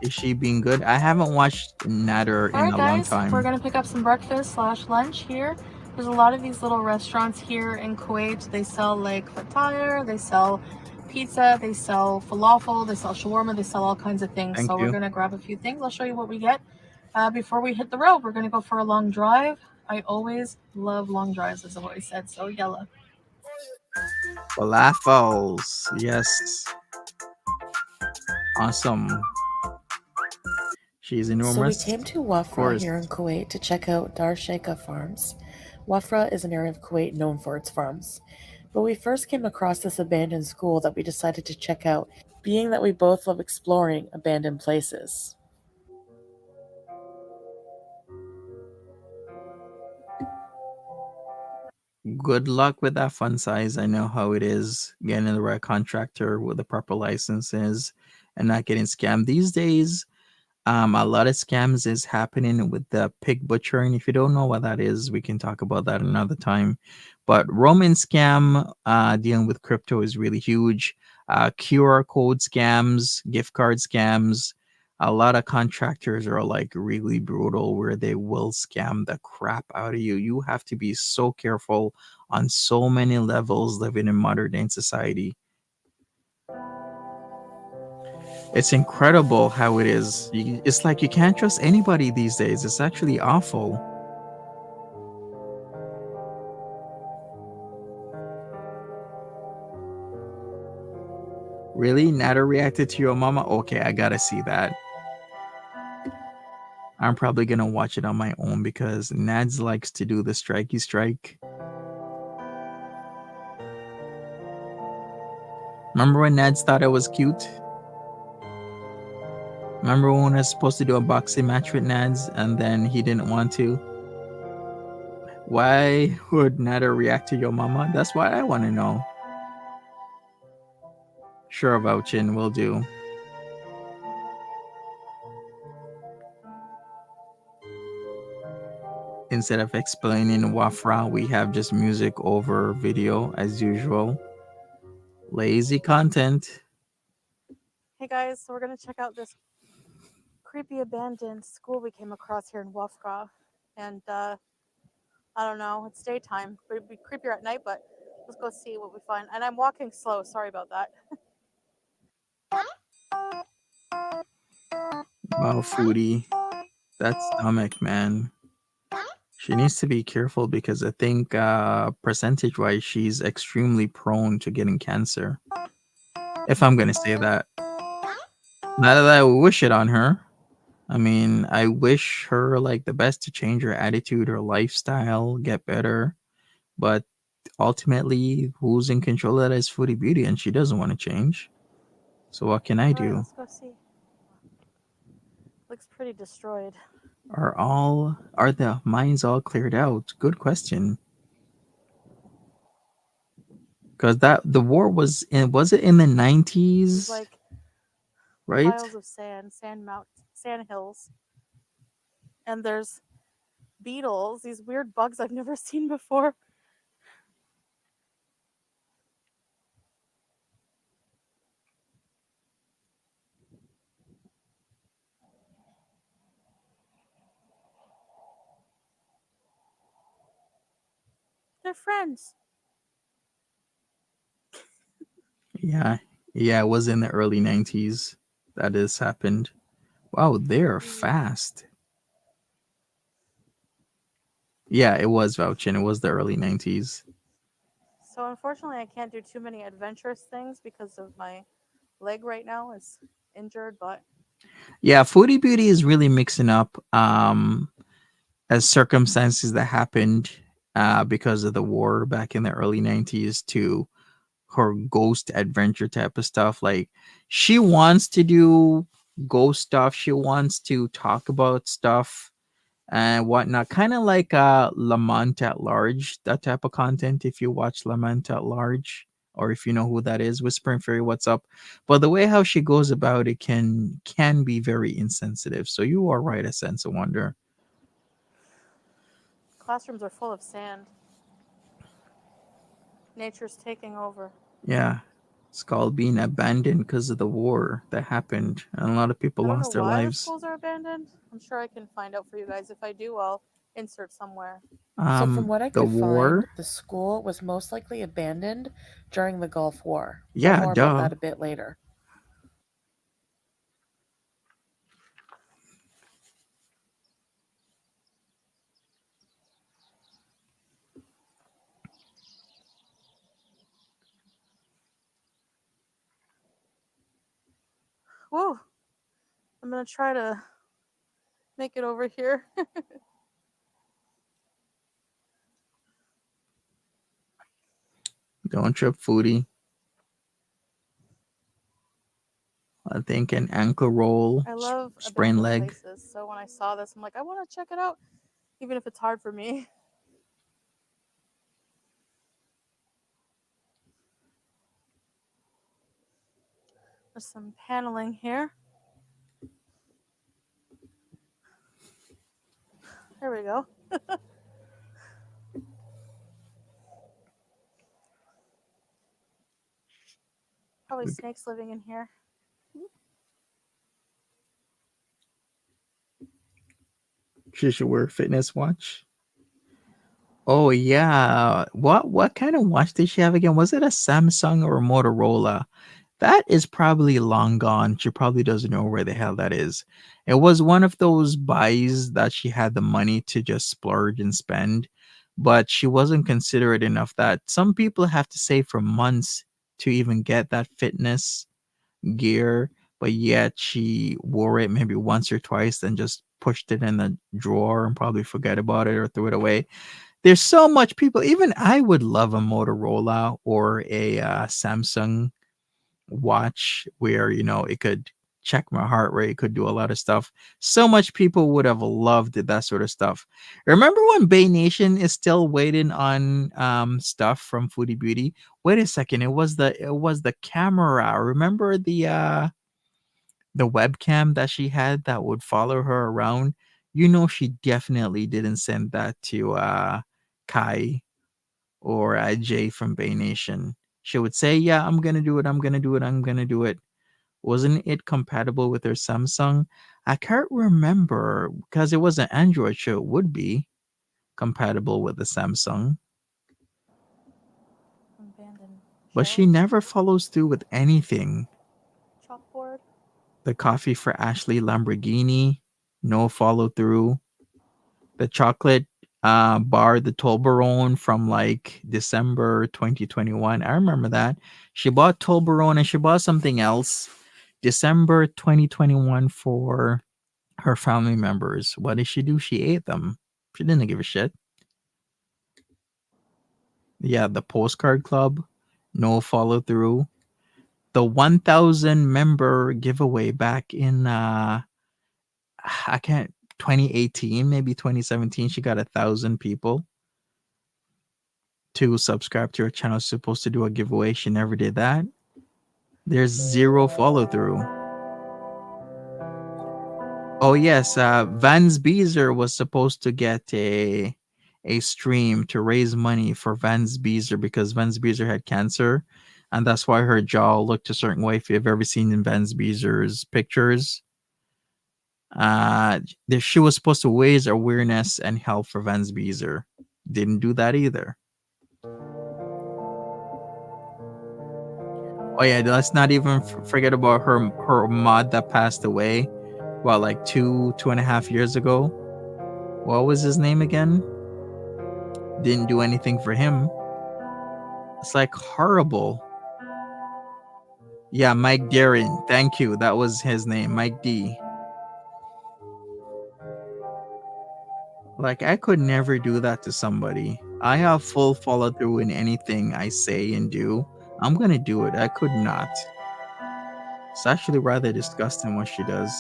Is she being good? I haven't watched Natter in Alright, a long guys. time. We're going to pick up some breakfast / lunch here. There's a lot of these little restaurants here in Kuwait. They sell like fatire, they sell pizza, they sell falafel, they sell shawarma, they sell all kinds of things. Thank So you. we're going to grab a few things. I'll show you what we get. Before we hit the road, we're going to go for a long drive. I always love long drives, as I've always said. So yalla. Falafels. Yes. Awesome. She's enormous. So we came to Wafra here in Kuwait to check out Dar Sheikha Farms. Wafra is an area of Kuwait known for its farms. But we first came across this abandoned school that we decided to check out, being that we both love exploring abandoned places. Good luck with that fund size. I know how it is getting the right contractor with the proper licenses and not getting scammed. These days, A lot of scams is happening with the pig butchering. If you don't know what that is, we can talk about that another time. But Roman scam dealing with crypto is really huge. QR code scams, gift card scams. A lot of contractors are like really brutal where they will scam the crap out of you. You have to be so careful on so many levels living in modern day society. It's incredible how it is. It's like you can't trust anybody these days. It's actually awful. Really? Nada reacted to your mama? Okay, I gotta see that. I'm probably gonna watch it on my own because Nads likes to do the strikey strike. Remember when Nads thought I was cute? Remember when I was supposed to do a boxing match with Nads and then he didn't want to? Why would Nada react to your mama? That's what I want to know. Sure, vouching will do. Instead of explaining Wafra, we have just music over video as usual. Lazy content. Hey guys, so we're gonna check out this creepy abandoned school we came across here in Wafra, and I don't know, it's daytime. It'd be creepier at night, but let's go see what we find. And I'm walking slow. Sorry about that. Wow, Foodie. That stomach, man. She needs to be careful because I think percentage wise, she's extremely prone to getting cancer. If I'm going to say that. Not that I wish it on her. I mean, I wish her like the best to change her attitude, her lifestyle, get better. But ultimately, who's in control of that is Foodie Beauty, and she doesn't want to change. So what can I All right, do? let's go see. Looks pretty destroyed. Are the mines all cleared out? Good question. Because that the war was it in the There's 90s, like right? piles of sand hills, and there's beetles. These weird bugs I've never seen before. They're friends. Yeah. Yeah, it was in the early 90s that this happened. Wow, they're fast. Yeah, it was vouching. It was the early 90s. So unfortunately, I can't do too many adventurous things because of my leg right now is injured. But Yeah, Foodie Beauty is really mixing up as circumstances that happened because of the war back in the early 90s to her ghost adventure type of stuff. Like she wants to do ghost stuff. She wants to talk about stuff and whatnot. Kind of like Lamont at Large, that type of content. If you watch Lamont at Large, or if you know who that is, Whispering Fairy, what's up? But the way how she goes about it can be very insensitive. So you are right, a sense of wonder. classrooms are full of sand. Nature's taking over. Yeah. It's called being abandoned because of the war that happened. And a lot of people I don't know lost their why the lives. schools are abandoned. I'm sure I can find out for you guys. If I do, I'll insert somewhere. So, from what I The could war? find, the school was most likely abandoned during the Gulf War, but Yeah, more about duh. that a bit later. Whoa! I'm gonna try to make it over here. Don't trip, Foodie. I think an ankle roll, I love sprained abandoned leg. places, so when I saw this, I'm like, I want to check it out, even if it's hard for me. There's some paneling here. There we go. Probably snakes living in here. She should wear a fitness watch. Oh yeah. What kind of watch did she have again? Was it a Samsung or a Motorola? That is probably long gone. She probably doesn't know where the hell that is. It was one of those buys that she had the money to just splurge and spend, but she wasn't considerate enough that some people have to save for months to even get that fitness gear, but yet she wore it maybe once or twice, then just pushed it in the drawer and probably forget about it or threw it away. There's so much people. Even I would love a Motorola or a Samsung watch where it could check my heart rate, could do a lot of stuff. So much people would have loved that sort of stuff. Remember when Bay Nation is still waiting on stuff from Foodie Beauty? Wait a second, it was the camera. Remember the webcam that she had that would follow her around? She definitely didn't send that to Kai or Jay from Bay Nation. She would say, "Yeah, I'm gonna do it. I'm gonna do it. I'm gonna do it." Wasn't it compatible with her Samsung? I can't remember because it was an Android, so it would be compatible with the Samsung. Abandoned But she shelves. never follows through with anything. Chalkboard. The coffee for Ashley Lamborghini, no follow through. The chocolate bar, the Toblerone from like December 2021. I remember that. She bought Toblerone and she bought something else December 2021 for her family members. What did she do? She ate them. She didn't give a shit. Yeah, the postcard club, no follow through. The 1,000 member giveaway back in I can't 2018, maybe 2017. She got 1,000 people to subscribe to her channel. Supposed to do a giveaway. She never did that. There's zero follow through. Oh yes, Vans Beezer was supposed to get a stream to raise money for Vans Beezer because Vans Beezer had cancer, and that's why her jaw looked a certain way. If you've ever seen in Vans Beezer's pictures, she was supposed to raise awareness and help for Vans Beezer. Didn't do that either. Oh yeah, let's not even forget about her mod that passed away. Well, like 2.5 years ago. What was his name again? Didn't do anything for him. It's like horrible. Yeah, Mike Darren. Thank you. That was his name, Mike D. Like I could never do that to somebody. I have full follow through in anything I say and do. I'm gonna do it. I could not. It's actually rather disgusting what she does.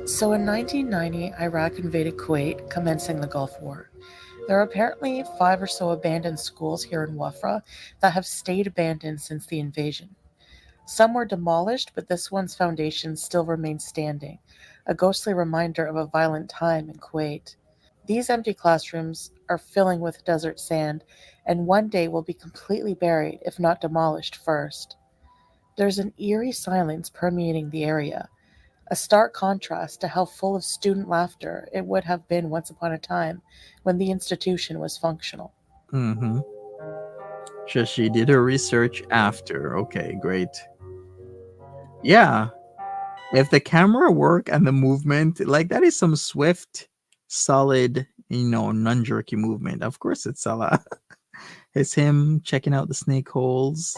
So in 1990, Iraq invaded Kuwait, commencing the Gulf War. There are apparently 5 or so abandoned schools here in Wafra that have stayed abandoned since the invasion. Some were demolished, but this one's foundation still remains standing, a ghostly reminder of a violent time in Kuwait. These empty classrooms are filling with desert sand, and one day will be completely buried, if not demolished first. There's an eerie silence permeating the area, a stark contrast to how full of student laughter it would have been once upon a time when the institution was functional. Mm-hmm. So she did her research after. Okay, great. Yeah. If the camera work and the movement, like that is some swift, solid, non-jerky movement. Of course it's Salah. It's him checking out the snake holes.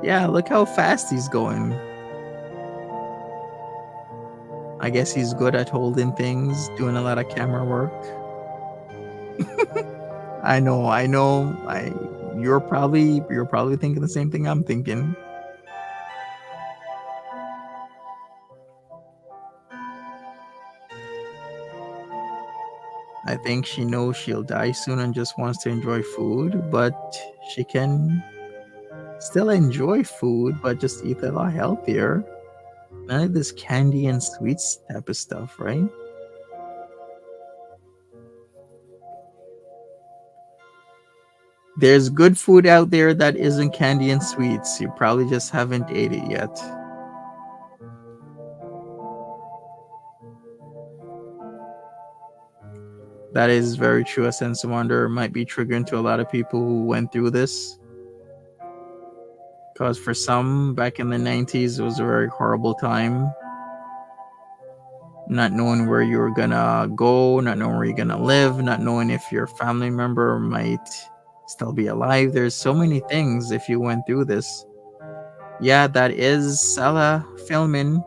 Yeah, look how fast he's going. I guess he's good at holding things, doing a lot of camera work. I know, I know. You're probably thinking the same thing I'm thinking. I think she knows she'll die soon and just wants to enjoy food, but she can still enjoy food, but just eat a lot healthier. None of this candy and sweets type of stuff, right? There's good food out there that isn't candy and sweets. You probably just haven't ate it yet. That is very true. A sense of wonder might be triggering to a lot of people who went through this. Because for some, back in the 90s, it was a very horrible time. Not knowing where you were gonna go, not knowing where you're gonna live, not knowing if your family member might still be alive. There's so many things if you went through this. Yeah, that is Salah filming.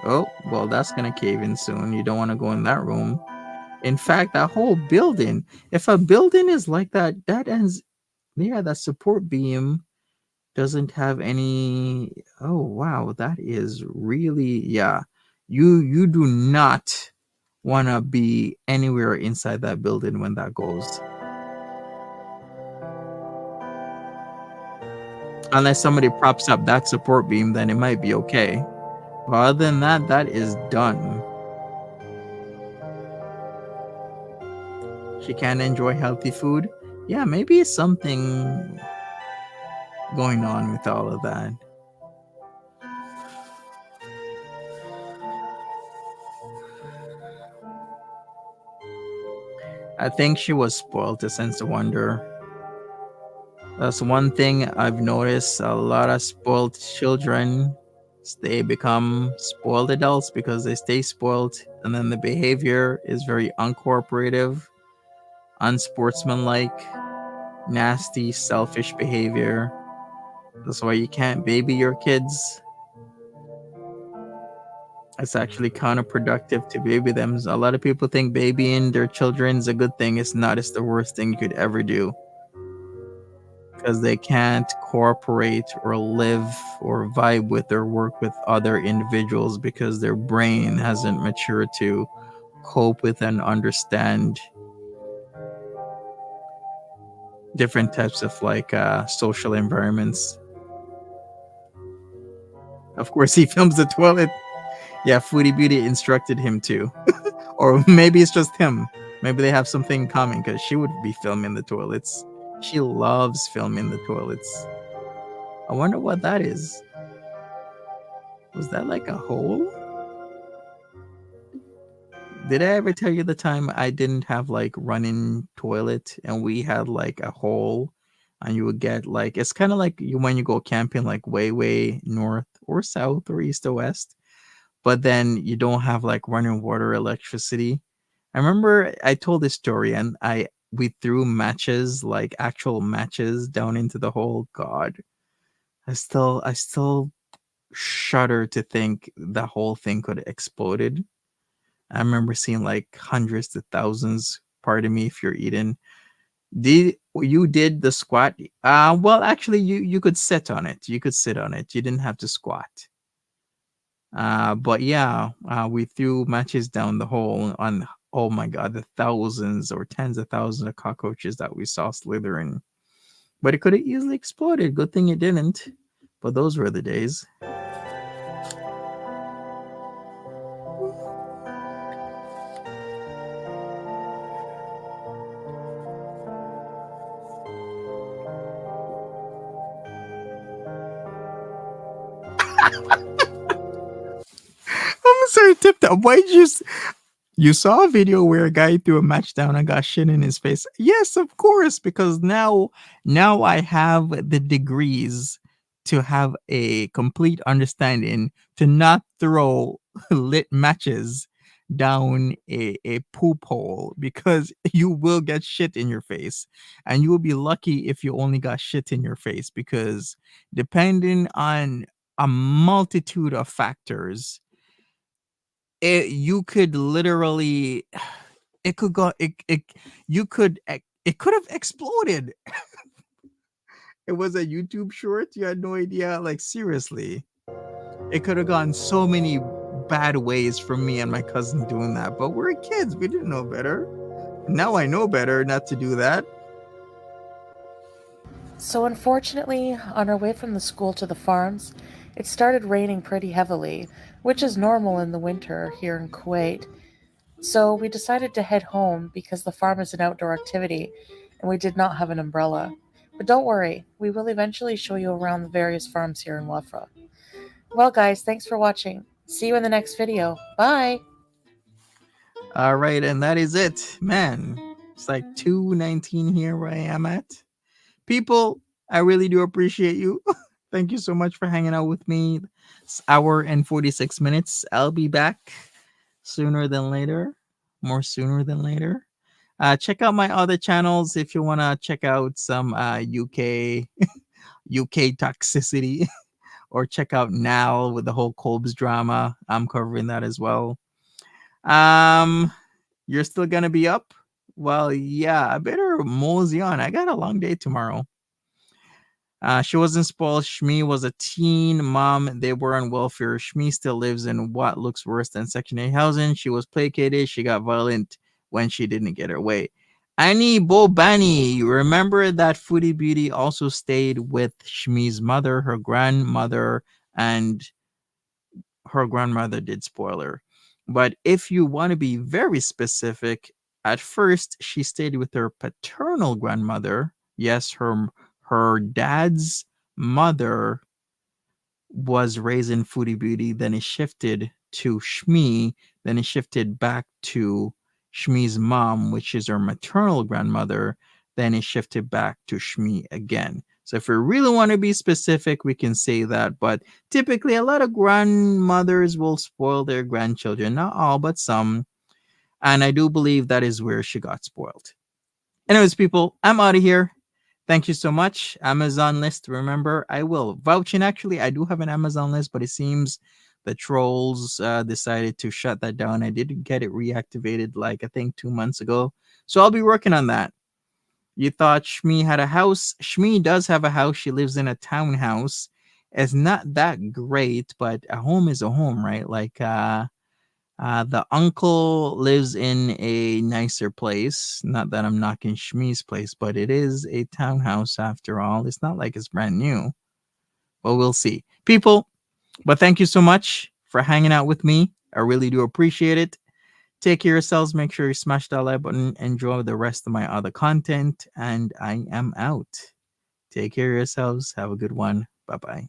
Oh, well, that's gonna cave in soon. You don't want to go in that room. In fact, that whole building, if a building is like that, that ends, yeah, that support beam doesn't have any. Oh, wow, that is really, yeah. You do not want to be anywhere inside that building when that goes. Unless somebody props up that support beam, then it might be okay. But other than that, that is done. She can't enjoy healthy food. Yeah, maybe something going on with all of that. I think she was spoiled to sense of wonder. That's one thing I've noticed. A lot of spoiled children, they become spoiled adults because they stay spoiled, and then the behavior is very uncooperative, unsportsmanlike, nasty, selfish behavior. That's why you can't baby your kids. It's actually counterproductive to baby them. A lot of people think babying their children is a good thing. It's not. It's the worst thing you could ever do. Because they can't cooperate or live or vibe with or work with other individuals because their brain hasn't matured to cope with and understand different types of social environments. Of course, he films the toilet. Yeah, Foodie Beauty instructed him to. Or maybe it's just him. Maybe they have something in common because she would be filming the toilets. She loves filming the toilets. I wonder what that is. Was that like a hole? Did I ever tell you the time I didn't have like running toilet and we had like a hole and you would get like, it's kind of like when you go camping like way north or south or east or west, but then you don't have like running water, electricity. I remember I told this story and we threw matches, like actual matches down into the hole. God, I still shudder to think the whole thing could have exploded. I remember seeing like hundreds to thousands. Pardon me if you're eating. Did you did the squat? Well, actually, you could sit on it. You could sit on it. You didn't have to squat. But yeah, we threw matches down the hole on. Oh my God, the thousands or tens of thousands of cockroaches that we saw slithering. But it could have easily exploded. Good thing it didn't. But those were the days. I'm sorry, tip that. Why'd you saw a video where a guy threw a match down and got shit in his face? Yes, of course, because now I have the degrees to have a complete understanding to not throw lit matches down a poop hole because you will get shit in your face, and you will be lucky if you only got shit in your face, because depending on a multitude of factors. You could literally, it could go, it could have exploded. It was a YouTube short. You had no idea. Like, seriously, it could have gone so many bad ways from me and my cousin doing that. But we're kids. We didn't know better. Now I know better not to do that. So, unfortunately, on our way from the school to the farms, it started raining pretty heavily, which is normal in the winter here in Kuwait. So, we decided to head home because the farm is an outdoor activity and we did not have an umbrella. But don't worry, we will eventually show you around the various farms here in Wafra. Well, guys, thanks for watching. See you in the next video. Bye! All right, and that is it, man. It's like 2:19 here where I am at. People, I really do appreciate you. Thank you so much for hanging out with me. It's hour and 46 minutes. I'll be back sooner than later, more sooner than later. Check out my other channels if you want to check out some UK toxicity, or check out Nal with the whole Kolb's drama. I'm covering that as well. You're still gonna be up? Well, yeah, I better mosey on. I got a long day tomorrow. She wasn't spoiled. Shmi was a teen mom. They were on welfare. Shmi still lives in what looks worse than Section 8 housing. She was placated. She got violent when she didn't get her way. Annie Bobani, remember that Foodie Beauty also stayed with Shmi's mother, her grandmother, and her grandmother did spoil her. But if you want to be very specific, at first she stayed with her paternal grandmother. Yes, her dad's mother was raised in Foodie Beauty. Then it shifted to Shmi. Then it shifted back to Shmi's mom, which is her maternal grandmother. Then it shifted back to Shmi again. So if we really want to be specific, we can say that. But typically, a lot of grandmothers will spoil their grandchildren. Not all, but some. And I do believe that is where she got spoiled. Anyways, people, I'm out of here. Thank you so much. Amazon list. Remember, I will vouch in. Actually, I do have an Amazon list, but it seems the trolls decided to shut that down. I did get it reactivated, like, I think 2 months ago. So I'll be working on that. You thought Shmi had a house. Shmi does have a house. She lives in a townhouse. It's not that great, but a home is a home, right? Like, the uncle lives in a nicer place. Not that I'm knocking Shmi's place, but it is a townhouse after all. It's not like it's brand new. Well, we'll see. People, but thank you so much for hanging out with me. I really do appreciate it. Take care of yourselves. Make sure you smash that like button. Enjoy the rest of my other content. And I am out. Take care of yourselves. Have a good one. Bye-bye.